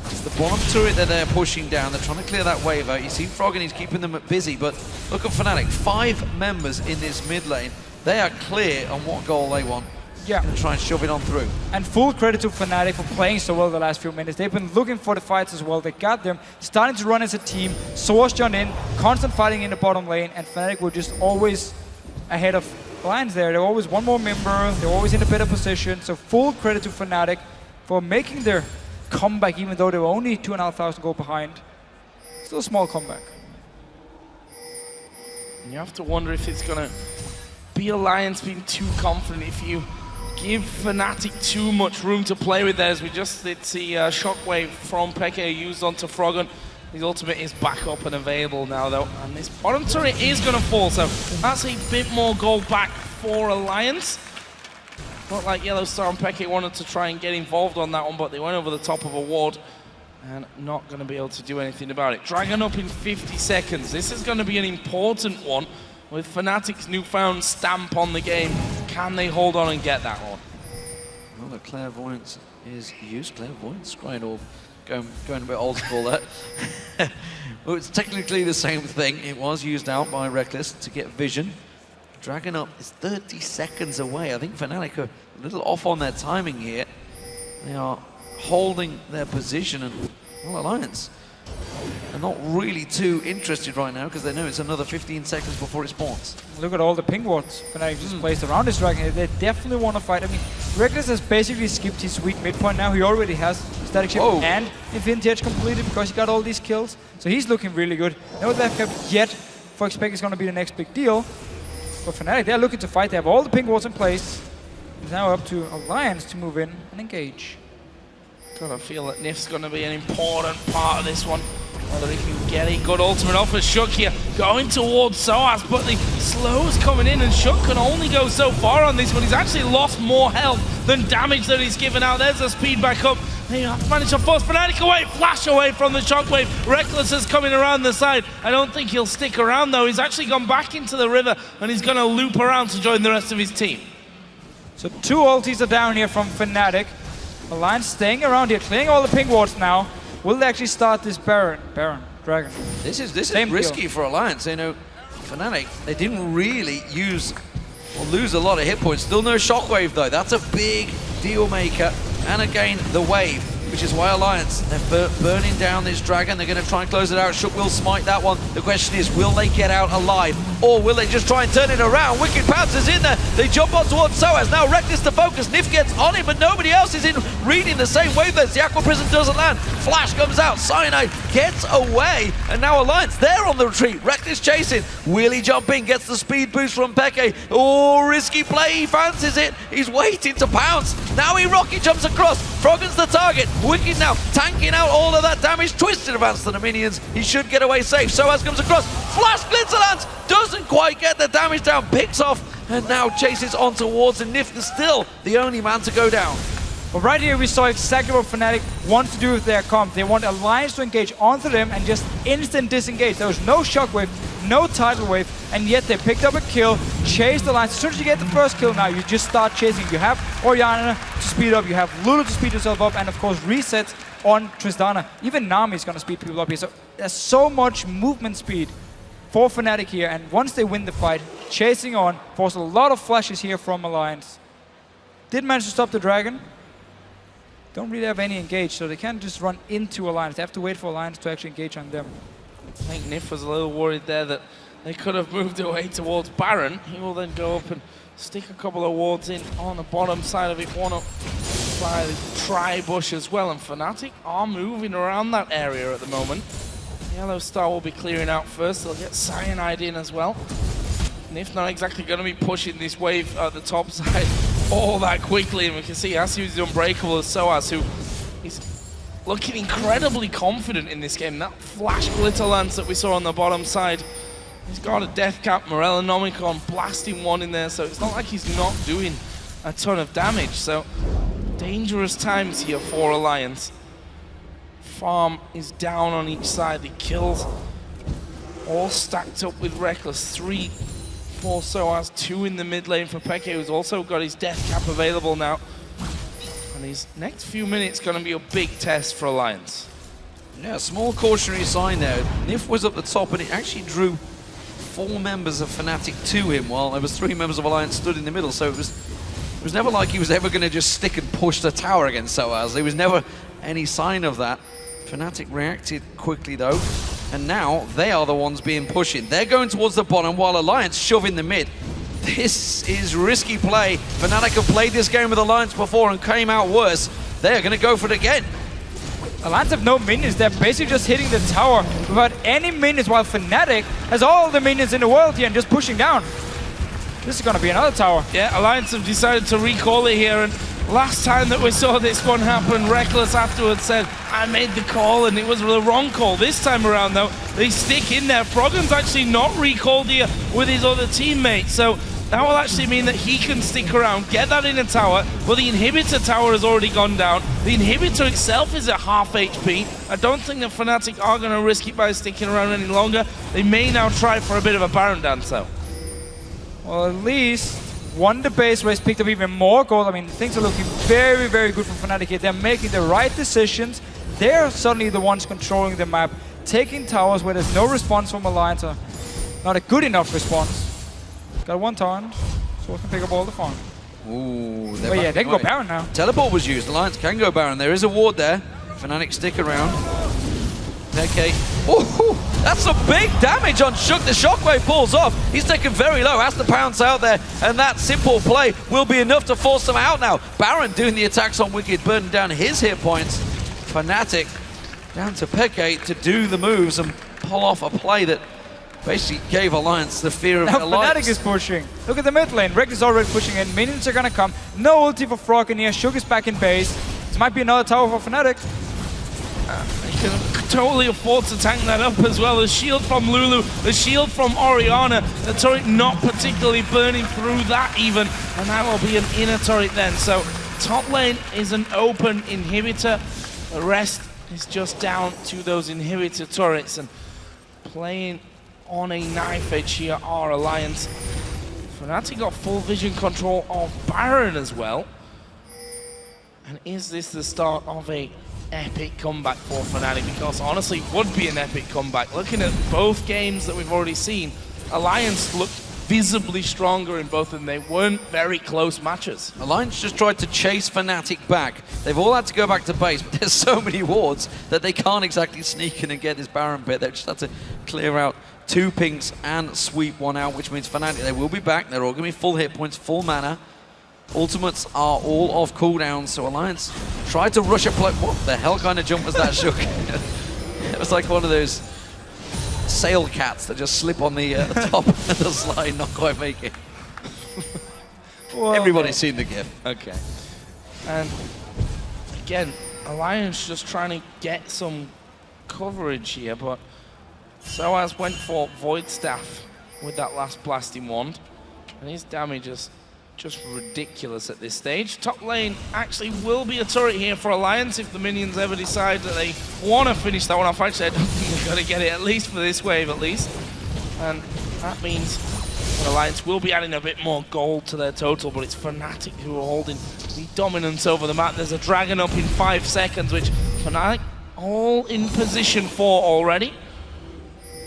It's the bottom turret that they're pushing down. They're trying to clear that wave out. You see Froggen, he's keeping them busy, but look at Fnatic. 5 members in this mid lane. They are clear on what goal they want. Yeah. And try and shove it on through. And full credit to Fnatic for playing so well the last few minutes. They've been looking for the fights as well. They got them, starting to run as a team. sOAZ joined in, constant fighting in the bottom lane, and Fnatic were just always ahead of Alliance there. They were always one more member, they were always in a better position. So full credit to Fnatic for making their comeback, even though they were only 2,500 gold behind. Still a small comeback. You have to wonder if it's going to be Alliance being too confident, if you give Fnatic too much room to play with there, as we just did see Shockwave from xPeke used onto Froggen. His ultimate is back up and available now though, and this bottom turret is going to fall, so that's a bit more gold back for Alliance. Not like YellOwStaR and xPeke wanted to try and get involved on that one, but they went over the top of a ward and not going to be able to do anything about it. Dragon up in 50 seconds. This is going to be an important one with Fnatic's newfound stamp on the game. Can they hold on and get that one? Well, the clairvoyance is used. Clairvoyance, quite all going a bit old school there. Well, it's technically the same thing. It was used out by Rekkles to get vision. Dragon up is 30 seconds away. I think Fnatic are a little off on their timing here. They are holding their position, and well, Alliance are not really too interested right now because they know it's another 15 seconds before it spawns. Look at all the ping wards Fnatic just placed around this dragon. They definitely want to fight. I mean, Rekkles has basically skipped his weak midpoint now. He already has static shift and Infinity Edge completed because he got all these kills. So he's looking really good. No left cap yet for xPeke is going to be the next big deal. But Fnatic, they're looking to fight. They have all the ping wards in place. It's now up to Alliance to move in and engage. Gotta feel that Nyph's gonna be an important part of this one. Whether he can get a good ultimate off of Shook here, going towards sOAZ, but the slow's coming in and Shook can only go so far on this one. He's actually lost more health than damage that he's given out. There's the speed back up. They have managed to force Fnatic away, flash away from the Shockwave. Rekkles is coming around the side. I don't think he'll stick around though. He's actually gone back into the river and he's gonna loop around to join the rest of his team. So 2 ultis are down here from Fnatic. Alliance staying around here, clearing all the ping wards now. Will they actually start this Dragon? This is risky for Alliance. You know, Fnatic, they didn't really use or lose a lot of hit points. Still no Shockwave though. That's a big deal maker. And again, the wave, which is why Alliance, they're burning down this dragon. They're going to try and close it out. Shook will smite that one. The question is, will they get out alive? Or will they just try and turn it around? Wickd pounces in there. They jump on towards sOAZ. Now Rekkles to focus. Nyph gets on him, but nobody else is in reading the same wavelengths. The Aqua Prison doesn't land. Flash comes out. Cyanide gets away. And now Alliance, they're on the retreat. Rekkles chasing. Will he jump in? Gets the speed boost from xPeke. Oh, risky play. He fancies it. He's waiting to pounce. Now he rocket jumps across. Froggen's the target. Wickd now tanking out all of that damage. Twisted advance to the minions. He should get away safe. sOAZ comes across. Flash Glitzerlands doesn't quite get the damage down. Picks off and now chases on towards, and Nyph is still the only man to go down. But right here we saw exactly what Fnatic want to do with their comp. They want Alliance to engage onto them and just instant disengage. There was no Shockwave, no Tidal Wave, and yet they picked up a kill, chased Alliance. As soon as you get the first kill now, you just start chasing. You have Orianna to speed up, you have Lulu to speed yourself up, and of course resets on Tristana. Even Nami is going to speed people up here. So there's so much movement speed for Fnatic here, and once they win the fight, chasing on, force a lot of flashes here from Alliance. Did manage to stop the dragon. Don't really have any engage, so they can't just run into Alliance. They have to wait for Alliance to actually engage on them. I think Nyph was a little worried there that they could have moved away towards Baron. He will then go up and stick a couple of wards in on the bottom side of it. One up by the tri-bush as well, and Fnatic are moving around that area at the moment. YellOwStaR will be clearing out first. They'll get Cyanide in as well. Nyph not exactly going to be pushing this wave at the top side all that quickly, and we can see he has to use the Unbreakable as sOAZ, who is looking incredibly confident in this game. That flash glitter lance that we saw on the bottom side, he's got a death cap, Morellonomicon blasting one in there, so it's not like he's not doing a ton of damage. So dangerous times here for Alliance. Farm is down on each side. The kills all stacked up with Rekkles. 3 for sOAZ, 2 in the mid lane for xPeke, who's also got his death cap available now. And his next few minutes going to be a big test for Alliance. Yeah, small cautionary sign there. Nyph was up the top and it actually drew 4 members of Fnatic to him while there was 3 members of Alliance stood in the middle. So it was never like he was ever going to just stick and push the tower against sOAZ. There was never any sign of that. Fnatic reacted quickly though, and now they are the ones being pushing. They're going towards the bottom while Alliance shove in the mid. This is risky play. Fnatic have played this game with Alliance before and came out worse. They're going to go for it again. Alliance have no minions. They're basically just hitting the tower without any minions, while Fnatic has all the minions in the world here and just pushing down. This is going to be another tower. Yeah, Alliance have decided to recall it here, and last time that we saw this one happen, Rekkles afterwards said, I made the call and it was the wrong call. This time around though, they stick in there. Froggen's actually not recalled here with his other teammates, so that will actually mean that he can stick around, get that in a tower, but the inhibitor tower has already gone down. The inhibitor itself is at half HP. I don't think that Fnatic are going to risk it by sticking around any longer. They may now try for a bit of a Baron dance though. Well, at least won the base race, picked up even more gold. I mean, things are looking very, very good for Fnatic here. They're making the right decisions. They're suddenly the ones controlling the map, taking towers where there's no response from Alliance, or not a good enough response. Got one taunt, so we can pick up all the farm. Ooh, But yeah, they can go Baron now. Teleport was used. Alliance can go Baron. There is a ward there. Fnatic stick around. Okay. Ooh, that's some big damage on Shook. The shockwave pulls off. He's taken very low. Has to pounce out there, and that simple play will be enough to force him out now. Baron doing the attacks on Wickd, burning down his hit points. Fnatic down to Peke to do the moves and pull off a play that basically gave Alliance the fear of Now their lives. Fnatic is pushing. Look at the mid lane. Rekkles is already pushing in. Minions are gonna come. No ulti for Froggen here. Shook is back in base. This might be another tower for Fnatic. They can totally afford to tank that up as well. The shield from Lulu, the shield from Orianna, the turret not particularly burning through that even, and that will be an inner turret then. So top lane is an open inhibitor. The rest is just down to those inhibitor turrets, and playing on a knife edge here are Alliance. Fnatic got full vision control of Baron as well. And is this the start of a epic comeback for Fnatic? Because honestly, it would be an epic comeback. Looking at both games that we've already seen, Alliance looked visibly stronger in both of them. They weren't very close matches. Alliance just tried to chase Fnatic back. They've all had to go back to base, but there's so many wards that they can't exactly sneak in and get this Baron pit. They've just had to clear out 2 pinks and sweep 1 out, which means Fnatic, they will be back. They're all going to be full hit points, full mana. Ultimates are all off cooldown, so Alliance tried to rush a play. What the hell kind of jump was that, Shook? It was like one of those sail cats that just slip on the top of the slide, not quite make it. Well, Everybody's seen the GIF. Okay. And again, Alliance just trying to get some coverage here, but sOAZ went for Void Staff with that last blasting wand, and his damage is just ridiculous at this stage. Top lane actually will be a turret here for Alliance if the minions ever decide that they want to finish that one off. Actually, I don't think they're going to get it, at least for this wave at least. And that means that Alliance will be adding a bit more gold to their total, but it's Fnatic who are holding the dominance over the map. There's a dragon up in 5 seconds, which Fnatic all in position for already.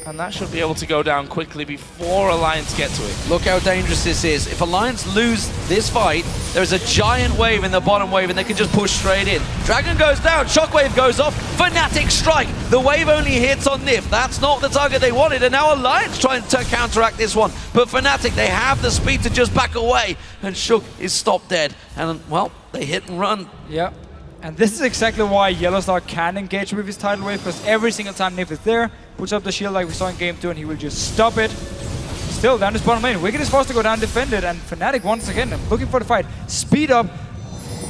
And that should be able to go down quickly before Alliance get to it. Look how dangerous this is. If Alliance lose this fight, there's a giant wave in the bottom wave and they can just push straight in. Dragon goes down, shockwave goes off, Fnatic strike. The wave only hits on Nyph. That's not the target they wanted, and now Alliance trying to counteract this one. But Fnatic, they have the speed to just back away, and Shook is stopped dead. And well, they hit and run. Yeah. And this is exactly why YellOwStaR can engage with his tidal wave, because every single time Nyph is there, puts up the shield like we saw in game 2, and he will just stop it. Still down this bottom lane. Wickd is forced to go down defended, and Fnatic once again looking for the fight. Speed up.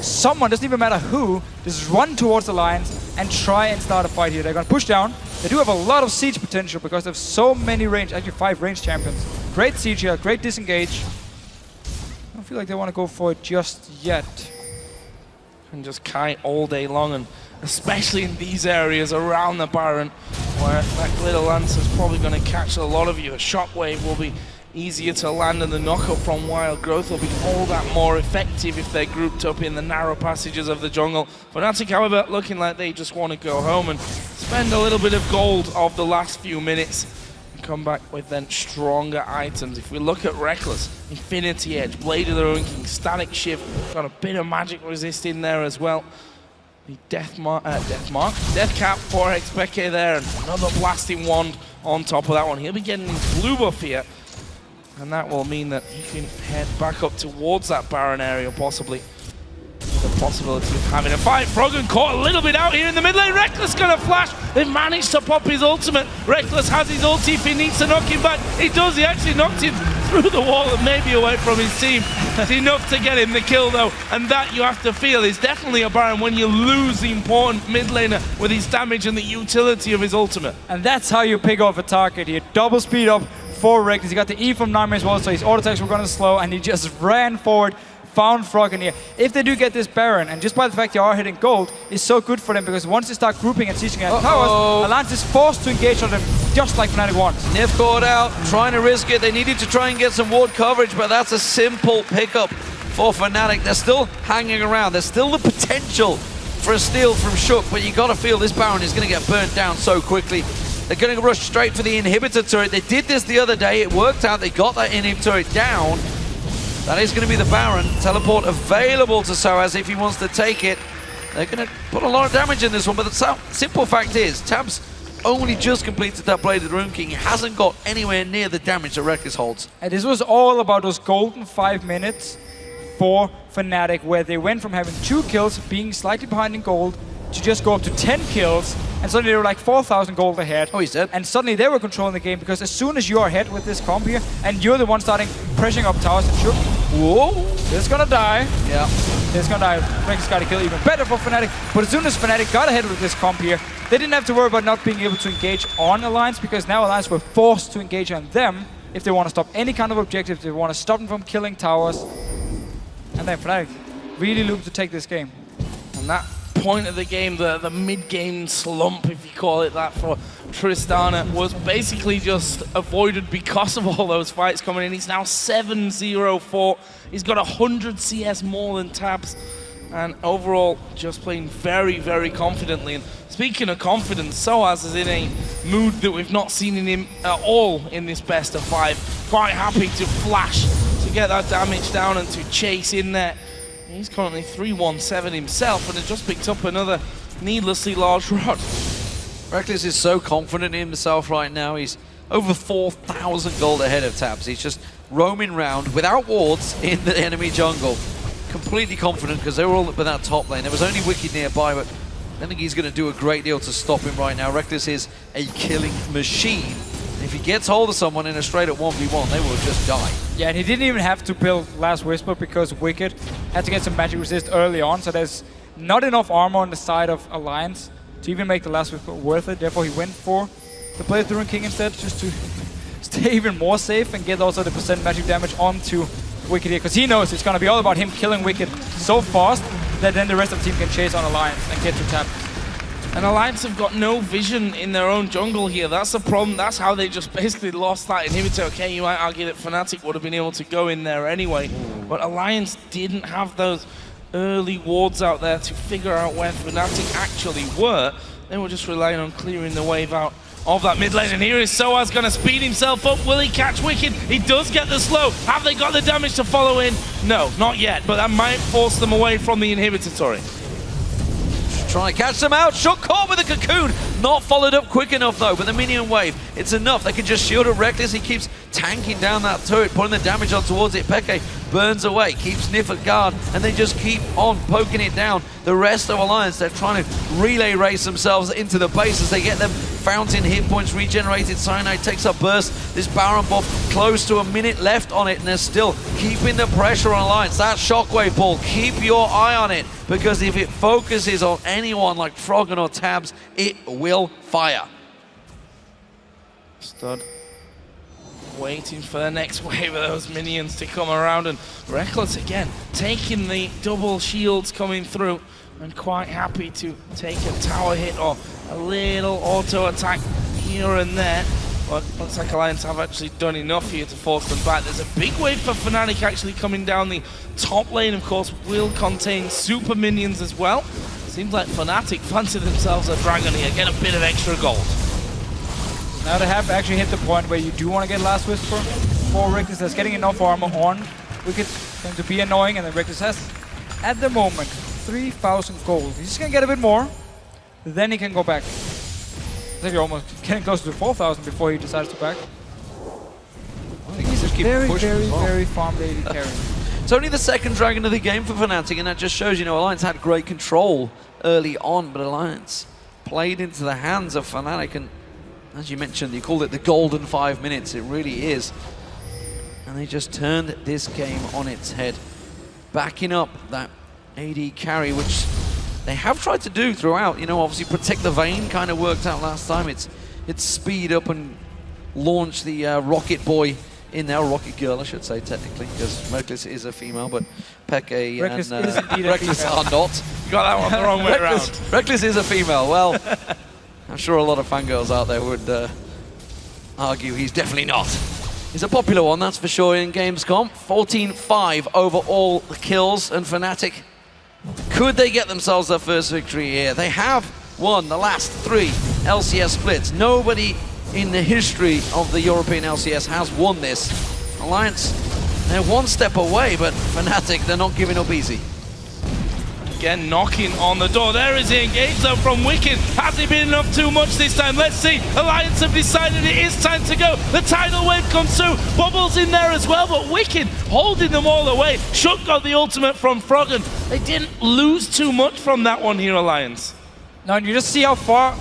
Someone, doesn't even matter who, just run towards Alliance and try and start a fight here. They're going to push down. They do have a lot of siege potential because they have so many range, actually 5 range champions. Great siege here, great disengage. I don't feel like they want to go for it just yet. And just kite all day long, and especially in these areas around the Baron, where that glitter lance is probably going to catch a lot of you. A shockwave will be easier to land, and the knockup from Wild Growth will be all that more effective if they're grouped up in the narrow passages of the jungle. Fnatic, however, looking like they just want to go home and spend a little bit of gold of the last few minutes and come back with then stronger items. If we look at Rekkles, Infinity Edge, Blade of the Ruin King, Static Shift, got a bit of magic resist in there as well. The Death Cap for xPeke there, and another blasting wand on top of that one. He'll be getting his blue buff here, and that will mean that he can head back up towards that Baron area possibly. the possibility of having a fight. Froggen caught a little bit out here in the mid lane. Rekkles gonna flash. They've managed to pop his ultimate. Rekkles has his ulti if he needs to knock him back. He does. He actually knocked him through the wall and maybe away from his team. It's enough to get him the kill though, and that you have to feel is definitely a Baron when you lose the important mid laner with his damage and the utility of his ultimate. And that's how you pick off a target here. Double speed up for Rekkles. He got the E from Nyph as well, so his auto attacks were going to slow, and he just ran forward, found Froggen here. If they do get this Baron, and just by the fact they are hitting gold, is so good for them, because once they start grouping and sieging at towers, Alliance is forced to engage on them, just like Fnatic wants. Nyph caught out, trying to risk it. They needed to try and get some ward coverage, but that's a simple pickup for Fnatic. They're still hanging around. There's still the potential for a steal from Shook, but you got to feel this Baron is going to get burnt down so quickly. They're going to rush straight for the inhibitor turret. They did this the other day. It worked out. They got that inhib turret down. That is going to be the Baron. Teleport available to sOAZ if he wants to take it. They're going to put a lot of damage in this one, but the simple fact is, Tabzz only just completed that Blade of the Rune King. He hasn't got anywhere near the damage that Rekkles holds. And this was all about those golden 5 minutes for Fnatic, where they went from having 2 kills, being slightly behind in gold, to just go up to 10 kills, and suddenly they were like 4,000 gold ahead. Oh, he's dead. And suddenly they were controlling the game, because as soon as you are ahead with this comp here, and you're the one starting pressuring up towers and Shook, whoa, this is gonna die. Yeah. This is gonna die. Rekkles got a kill, even better for Fnatic. But as soon as Fnatic got ahead with this comp here, they didn't have to worry about not being able to engage on Alliance, because now Alliance were forced to engage on them if they want to stop any kind of objective, if they want to stop them from killing towers. And then Fnatic really looked to take this game. And that point of the game, the mid-game slump, if you call it that, for Tristana was basically just avoided because of all those fights coming in. He's now 7-0-4. He's got 100 CS more than Tabzz, and overall just playing very, very confidently. And speaking of confidence, sOAZ is in a mood that we've not seen in him at all in this best of 5. Quite happy to flash to get that damage down and to chase in there. He's currently 3-1-7 himself and has just picked up another needlessly large rod. Rekkles is so confident in himself right now. He's over 4,000 gold ahead of Tabzz. He's just roaming around without wards in the enemy jungle. Completely confident because they were all up in that top lane. There was only Wickd nearby, but I don't think he's going to do a great deal to stop him right now. Rekkles is a killing machine. If he gets hold of someone in a straight up 1v1, they will just die. Yeah, and he didn't even have to build Last Whisper because Wickd had to get some magic resist early on, so there's not enough armor on the side of Alliance to even make the Last Whisper worth it. Therefore, he went for the Blade of the Rune King instead, just to stay even more safe and get also the percent magic damage onto Wickd here, because he knows it's going to be all about him killing Wickd so fast that then the rest of the team can chase on Alliance and get to Tabzz. And Alliance have got no vision in their own jungle here. That's the problem. That's how they just basically lost that inhibitor. Okay, you might argue that Fnatic would have been able to go in there anyway, but Alliance didn't have those early wards out there to figure out where Fnatic actually were. They were just relying on clearing the wave out of that mid lane. And here is sOAZ going to speed himself up. Will he catch Wickd? He does get the slow. Have they got the damage to follow in? No, not yet, but that might force them away from the inhibitor turret. Trying to catch them out. Shook caught with a cocoon. Not followed up quick enough though, but the minion wave, it's enough. They can just shield at Rekkles. He keeps tanking down that turret, putting the damage on towards it. xPeke burns away, keeps Nyph at guard, and they just keep on poking it down. The rest of Alliance, they're trying to relay race themselves into the base as they get them fountain hit points regenerated. Cyanide takes a burst. This Baron buff close to a minute left on it, and they're still keeping the pressure on Alliance. That shockwave ball, keep your eye on it, because if it focuses on anyone like Froggen or Tabzz, it will fire. Stud waiting for the next wave of those minions to come around, and Rekkles again taking the double shields coming through and quite happy to take a tower hit or a little auto attack here and there. But looks like Alliance have actually done enough here to force them back. There's a big wave for Fnatic actually coming down. The top lane, of course, will contain super minions as well. Seems like Fnatic fancy themselves a dragon here, get a bit of extra gold. Now they have actually hit the point where you do want to get Last Whisper for Rekkles. That's getting enough armor on Wickd, going to be annoying, and then Rekkles has, at the moment, 3,000 gold. He's just going to get a bit more, then he can go back. I think you're almost getting close to 4,000 before he decides to back. I think he's just keep very, pushing very, as well. very farm lady carry. It's only the second Dragon of the game for Fnatic, and that just shows, you know, Alliance had great control early on, but Alliance played into the hands of Fnatic, and as you mentioned, you called it the golden 5 minutes. It really is. And they just turned this game on its head, backing up that AD carry, which they have tried to do throughout. You know, obviously Protect the Vayne kind of worked out last time. It's speed up and launch the Rocket Boy in there, Rocket Girl, I should say, technically, because Rekkles is a female, but Peke and Rekkles are not. You got that one the wrong way around. Rekkles is a female. Well, I'm sure a lot of fangirls out there would argue he's definitely not. He's a popular one, that's for sure, in Gamescom. 14-5 over all the kills, and Fnatic, could they get themselves their first victory here? They have won the last 3 LCS splits. Nobody in the history of the European LCS has won this. Alliance, they're one step away, but Fnatic, they're not giving up easy. Again, knocking on the door. There is the engage though from Wickd. Has he been enough too much this time? Let's see. Alliance have decided it is time to go. The tidal wave comes through. Bubbles in there as well, but Wickd holding them all away. Shook got the ultimate from Froggen. They didn't lose too much from that one here, Alliance. No, and you just see how far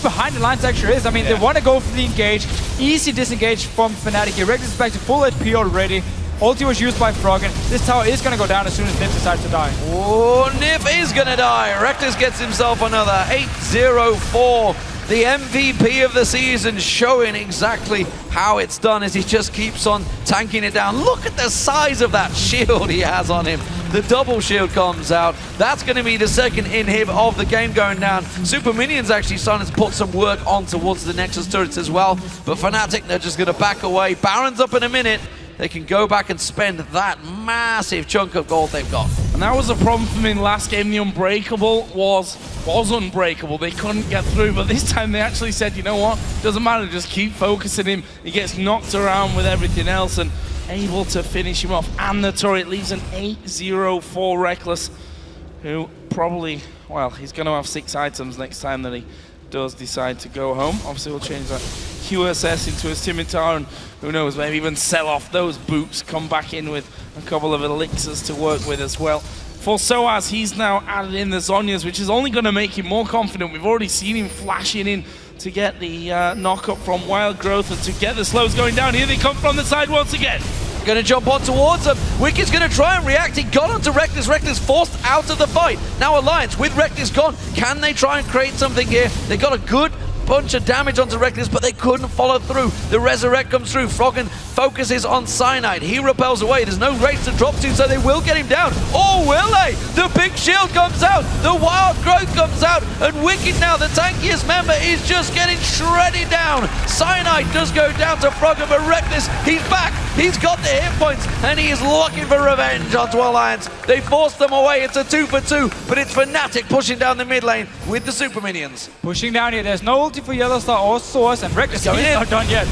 behind the Alliance actually is. I mean, they want to go for the engage. Easy disengage from Fnatic. Erik is back to full HP already. Ulti was used by Froggen. This tower is going to go down as soon as Nyph decides to die. Oh, Nyph is going to die. Rekkles gets himself another 8-0-4. The MVP of the season, showing exactly how it's done as he just keeps on tanking it down. Look at the size of that shield he has on him. The double shield comes out. That's going to be the second inhib of the game going down. Super Minions actually starting to put some work on towards the Nexus turrets as well. But Fnatic, they're just going to back away. Baron's up in a minute. They can go back and spend that massive chunk of gold they've got. And that was a problem for me in last game. The Unbreakable was unbreakable. They couldn't get through, but this time they actually said, you know what, doesn't matter, just keep focusing him. He gets knocked around with everything else and able to finish him off. And the turret leaves an 8-0 for Rekkles, who probably, well, he's going to have 6 items next time that he does decide to go home. Obviously we'll change that QSS into a scimitar, and who knows, maybe even sell off those boots, come back in with a couple of elixirs to work with as well. For sOAZ, he's now added in the Zhonya's, which is only going to make him more confident. We've already seen him flashing in to get the knock-up from Wild Growth, and to get the slows going down. Here they come from the side once again. Going to jump on towards him. Wickd's going to try and react. He got onto Rekkles. Rekkles forced out of the fight. Now Alliance with Rekkles gone. Can they try and create something here? They got a good bunch of damage onto Rekkles, but they couldn't follow through. The Resurrect comes through. Froggen focuses on Cyanide. He repels away. There's no rates to drop to, so they will get him down. Oh, will they? The big shield comes out. The Wild Growth comes out. And Wickd now, the tankiest member, is just getting shredded down. Cyanide does go down to Froggen, but Rekkles, he's back. He's got the hit points, and he is looking for revenge onto Alliance. They forced them away. It's a 2-for-2, but it's Fnatic pushing down the mid lane with the Super Minions. Pushing down here. There's no ulti for YellOwStaR or sOAZ, and Rekkles is not done yet.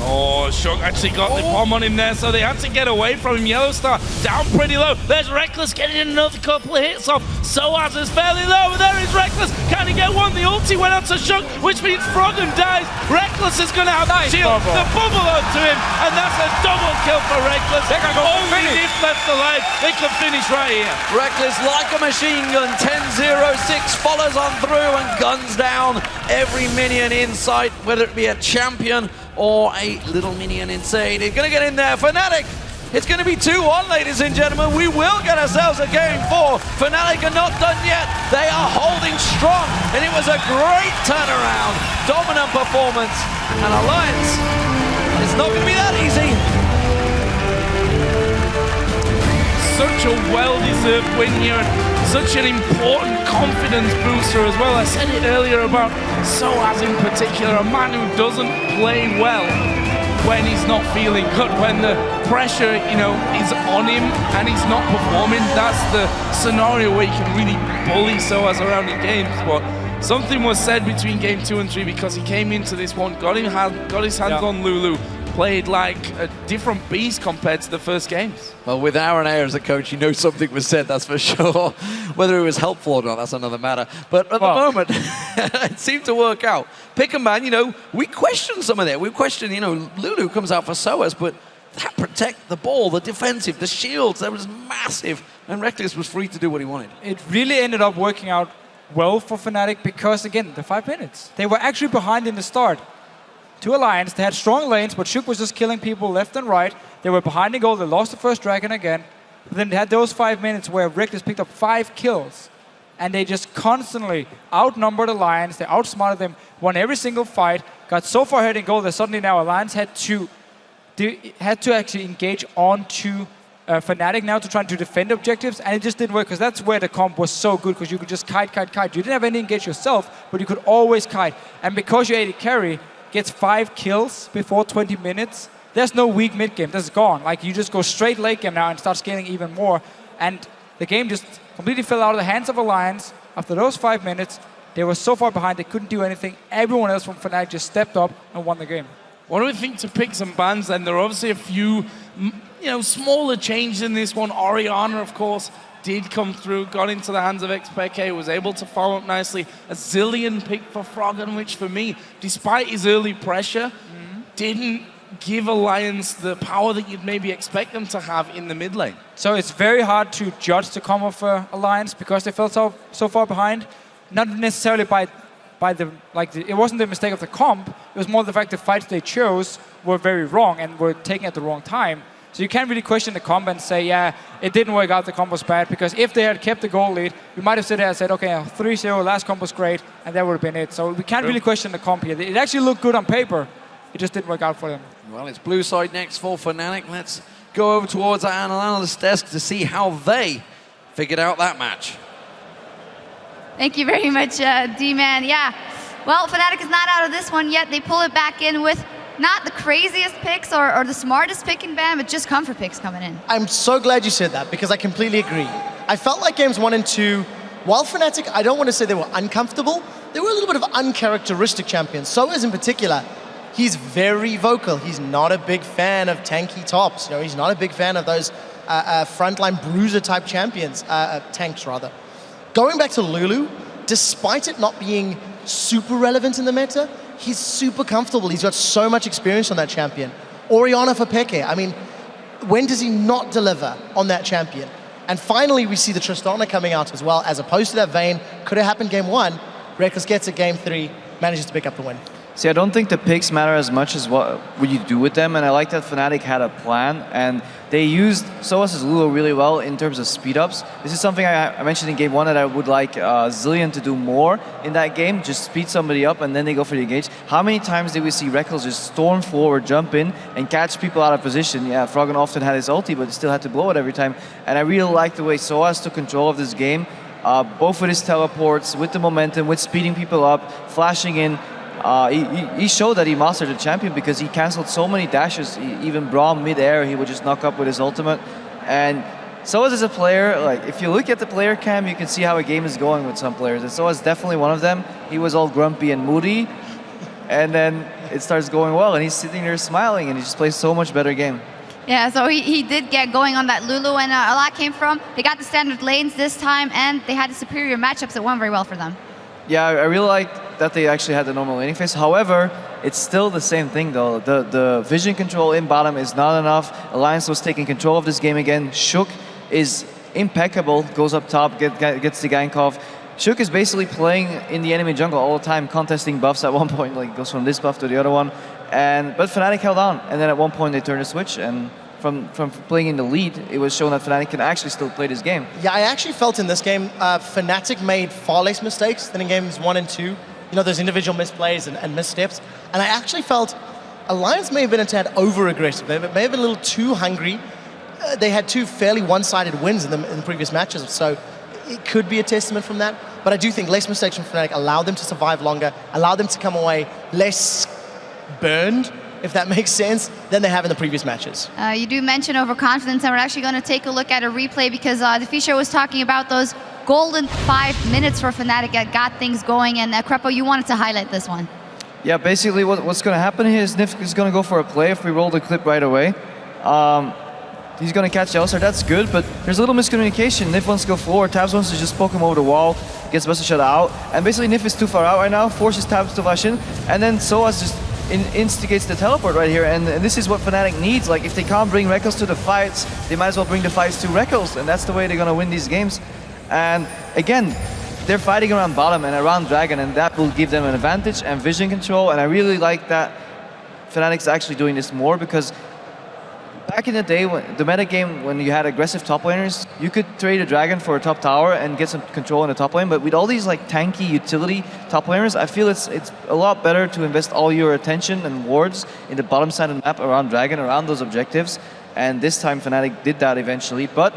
Oh, Shook actually got the bomb on him there, so they had to get away from him. YellOwStaR down pretty low. There's Rekkles getting another couple of hits off. sOAZ is fairly low, and there is Rekkles. Can he get one? The ulti went out to Shook, which means Froggen dies. Rekkles is going to have the shield, the bubble onto him, and that's a double kill for Rekkles. They're going to go Only Nyph left alive. They can finish right here. Rekkles, like a machine gun, 10-0-6, follows on through and guns down every minion in sight, whether it be a champion or a little minion inside. He's going to get in there. Fnatic, it's going to be 2-1, ladies and gentlemen. We will get ourselves a game 4. Fnatic are not done yet. They are holding strong, and it was a great turnaround. Dominant performance, and Alliance, it's not going to be that easy. Such a well-deserved win here, and such an important confidence booster as well. I said it earlier about sOAZ in particular, a man who doesn't play well when he's not feeling good, when the pressure, you know, is on him and he's not performing. That's the scenario where you can really bully sOAZ around in games. But something was said between game 2 and 3, because he came into this one, got his hands on Lulu, played like a different beast compared to the first games. Well, with Aaron Ayer as a coach, you know something was said, that's for sure. Whether it was helpful or not, that's another matter. But at the moment, it seemed to work out. Pick a man, you know, we questioned some of that. We questioned, you know, Lulu comes out for sOAZ, but that protect the ball, the defensive, the shields, that was massive. And Rekkles was free to do what he wanted. It really ended up working out well for Fnatic because, again, the 5 minutes. They were actually behind in the start. 2 Alliance, they had strong lanes, but sOAZ was just killing people left and right. They were behind the goal, they lost the first dragon again. Then they had those 5 minutes where Rekkles picked up 5 kills. And they just constantly outnumbered Alliance, they outsmarted them, won every single fight, got so far ahead in goal that suddenly now Alliance had to actually engage onto Fnatic now to try to defend objectives, and it just didn't work because that's where the comp was so good because you could just kite. You didn't have any engage yourself, but you could always kite. And because your AD carry gets 5 kills before 20 minutes, there's no weak mid game. That's gone. Like you just go straight late game now and start scaling even more. And the game just completely fell out of the hands of Alliance after those 5 minutes. They were so far behind they couldn't do anything. Everyone else from Fnatic just stepped up and won the game. What do we think to pick some bans then? There are obviously a few, smaller changes in this one. Orianna, of course, did come through, got into the hands of xPeke, was able to follow up nicely. A Zilean pick for Froggen, which for me, despite his early pressure, didn't give Alliance the power that you'd maybe expect them to have in the mid lane. So it's very hard to judge the combo for Alliance because they fell so far behind. Not necessarily it wasn't the mistake of the comp, it was more the fact the fights they chose were very wrong and were taken at the wrong time. So you can't really question the comp and say, yeah, it didn't work out, the comp was bad, because if they had kept the goal lead, we might have sit there and said, okay, 3-0, last comp was great, and that would have been it. So we can't really question the comp here. It actually looked good on paper, it just didn't work out for them. Well, it's blue side next for Fnatic. Let's go over towards our analyst desk to see how they figured out that match. Thank you very much, D-Man. Yeah, well, Fnatic is not out of this one yet. They pull it back in with not the craziest picks or the smartest pick in ban, but just comfort picks coming in. I'm so glad you said that because I completely agree. I felt like games 1 and 2, while Fnatic, I don't want to say they were uncomfortable, they were a little bit of uncharacteristic champions. sOAZ in particular, he's very vocal. He's not a big fan of tanky tops. He's not a big fan of those frontline bruiser type champions, tanks rather. Going back to Lulu, despite it not being super relevant in the meta, he's super comfortable. He's got so much experience on that champion. Orianna for Peke. I mean, when does he not deliver on that champion? And finally, we see the Tristana coming out as well, as opposed to that Vayne. Could have happened game 1. Rekkles gets it game 3, manages to pick up the win. See, I don't think the picks matter as much as what you do with them, and I like that Fnatic had a plan, and they used sOAZ's Lulu really well in terms of speed-ups. This is something I mentioned in game 1 that I would like Zilean to do more in that game, just speed somebody up and then they go for the engage. How many times did we see Rekkles just storm forward, jump in, and catch people out of position? Yeah, Froggen often had his ulti, but still had to blow it every time, and I really like the way sOAZ took control of this game, both with his teleports, with the momentum, with speeding people up, flashing in. He showed that he mastered the champion because he cancelled so many dashes. Even Braum mid-air, he would just knock up with his ultimate. And sOAZ is a player, like if you look at the player cam, you can see how a game is going with some players. And sOAZ is definitely one of them. He was all grumpy and moody, and then it starts going well, and he's sitting there smiling, and he just plays so much better game. Yeah, so he did get going on that Lulu, and a lot came from, they got the standard lanes this time, and they had the superior matchups that went very well for them. Yeah, I really like that they actually had the normal laning phase. However, it's still the same thing though. The vision control in bottom is not enough. Alliance was taking control of this game again. sOAZ is impeccable, goes up top, gets the gank off. sOAZ is basically playing in the enemy jungle all the time, contesting buffs at one point, like goes from this buff to the other one. But Fnatic held on, and then at one point they turned the switch, and from playing in the lead, it was shown that Fnatic can actually still play this game. Yeah, I actually felt in this game, Fnatic made far less mistakes than in games 1 and 2. You know, those individual misplays and missteps. And I actually felt Alliance may have been a tad over-aggressive. They may have been a little too hungry. They had 2 fairly one-sided wins in the previous matches, so it could be a testament from that. But I do think less mistakes from Fnatic allowed them to survive longer, allowed them to come away less burned, if that makes sense, than they have in the previous matches. You do mention overconfidence, and we're actually going to take a look at a replay because the Fischer was talking about those golden 5 minutes for Fnatic that got things going, and Krepo, you wanted to highlight this one. Yeah, basically what's going to happen here is Nyph is going to go for a play if we roll the clip right away. He's going to catch YellOwStaR, that's good, but there's a little miscommunication. Nyph wants to go forward, Tabzz wants to just poke him over the wall, gets busted shut out, and basically Nyph is too far out right now, forces Tabzz to flash in, and then sOAZ just instigates the teleport right here, and this is what Fnatic needs. Like, if they can't bring Rekkles to the fights, they might as well bring the fights to Rekkles, and that's the way they're gonna win these games. And again, they're fighting around bottom and around Dragon, and that will give them an advantage and vision control, and I really like that Fnatic's actually doing this more, because back in the day, when the meta game, when you had aggressive top laners, you could trade a Dragon for a top tower and get some control in the top lane. But with all these like tanky utility top laners, I feel it's a lot better to invest all your attention and wards in the bottom side of the map around Dragon, around those objectives. And this time Fnatic did that eventually, but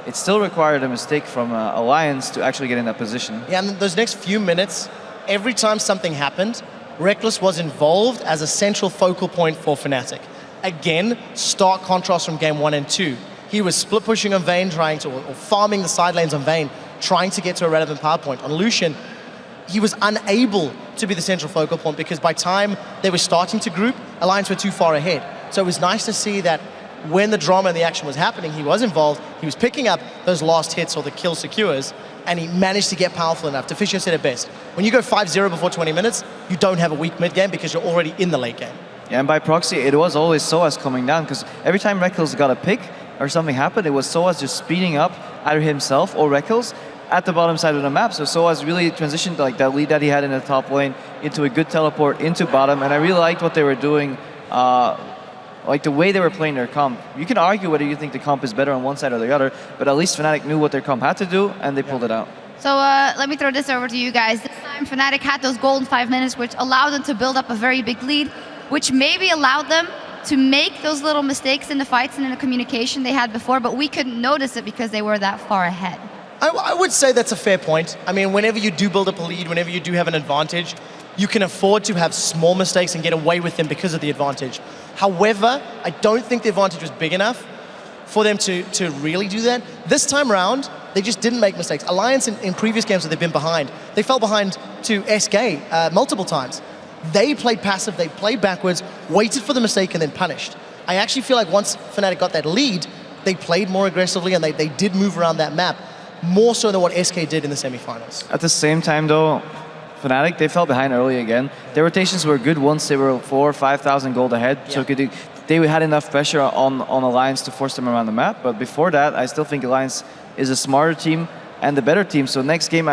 it still required a mistake from Alliance to actually get in that position. Yeah, and those next few minutes, every time something happened, Rekkles was involved as a central focal point for Fnatic. Again, stark contrast from game 1 and 2. He was split pushing on Vayne, or farming the side lanes on Vayne, trying to get to a relevant power point. On Lucian, he was unable to be the central focal point because by time they were starting to group, Alliance were too far ahead. So it was nice to see that when the drama and the action was happening, he was involved, he was picking up those last hits or the kill secures, and he managed to get powerful enough. Deficio said it best. When you go 5-0 before 20 minutes, you don't have a weak mid game because you're already in the late game. Yeah, and by proxy, it was always sOAZ coming down, because every time Rekkles got a pick or something happened, it was sOAZ just speeding up either himself or Rekkles at the bottom side of the map. So sOAZ really transitioned like that lead that he had in the top lane into a good teleport into bottom, and I really liked what they were doing, like the way they were playing their comp. You can argue whether you think the comp is better on one side or the other, but at least Fnatic knew what their comp had to do, and they pulled it out. So let me throw this over to you guys. This time Fnatic had those golden 5 minutes, which allowed them to build up a very big lead, which maybe allowed them to make those little mistakes in the fights and in the communication they had before, but we couldn't notice it because they were that far ahead. I would say that's a fair point. I mean, whenever you do build up a lead, whenever you do have an advantage, you can afford to have small mistakes and get away with them because of the advantage. However, I don't think the advantage was big enough for them to really do that. This time around, they just didn't make mistakes. Alliance in previous games that they've been behind, they fell behind to SK multiple times. They played passive, they played backwards, waited for the mistake and then punished. I actually feel like once Fnatic got that lead, they played more aggressively and they did move around that map, more so than what SK did in the semifinals. At the same time though, Fnatic, they fell behind early again. Their rotations were good once they were 4,000 or 5,000 gold ahead, yeah. So they had enough pressure on Alliance to force them around the map, but before that, I still think Alliance is a smarter team and the better team, so next game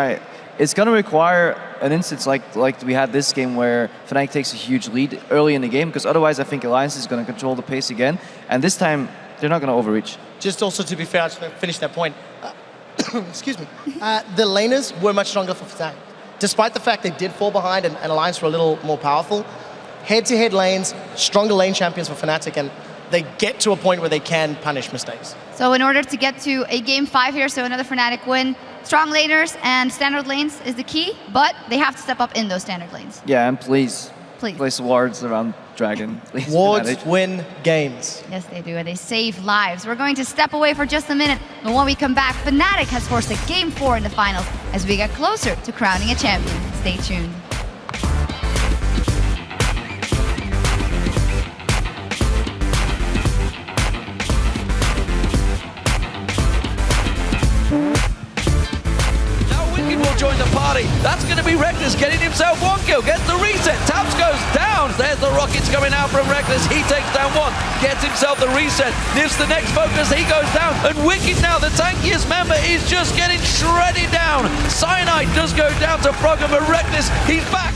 it's going to require an instance like we had this game where Fnatic takes a huge lead early in the game, because otherwise I think Alliance is going to control the pace again, and this time they're not going to overreach. Just also to be fair, I just want to finish that point. Excuse me. The laners were much stronger for Fnatic. Despite the fact they did fall behind and Alliance were a little more powerful, head-to-head lanes, stronger lane champions for Fnatic, and they get to a point where they can punish mistakes. So in order to get to a game 5 here, so another Fnatic win, strong laners and standard lanes is the key, but they have to step up in those standard lanes. Yeah, and please place wards around Dragon. Please, wards Fnatic. Win games. Yes, they do, and they save lives. We're going to step away for just a minute, but when we come back, Fnatic has forced a game 4 in the finals as we get closer to crowning a champion. Stay tuned. Join the party. That's going to be Rekkles getting himself 1 kill, gets the reset. Tabzz goes down. There's the rockets coming out from Rekkles. He takes down 1, gets himself the reset. Nyph's the next focus. He goes down. And Wickd now, the tankiest member, is just getting shredded down. Cyanide does go down to Froggen, but Rekkles, he's back.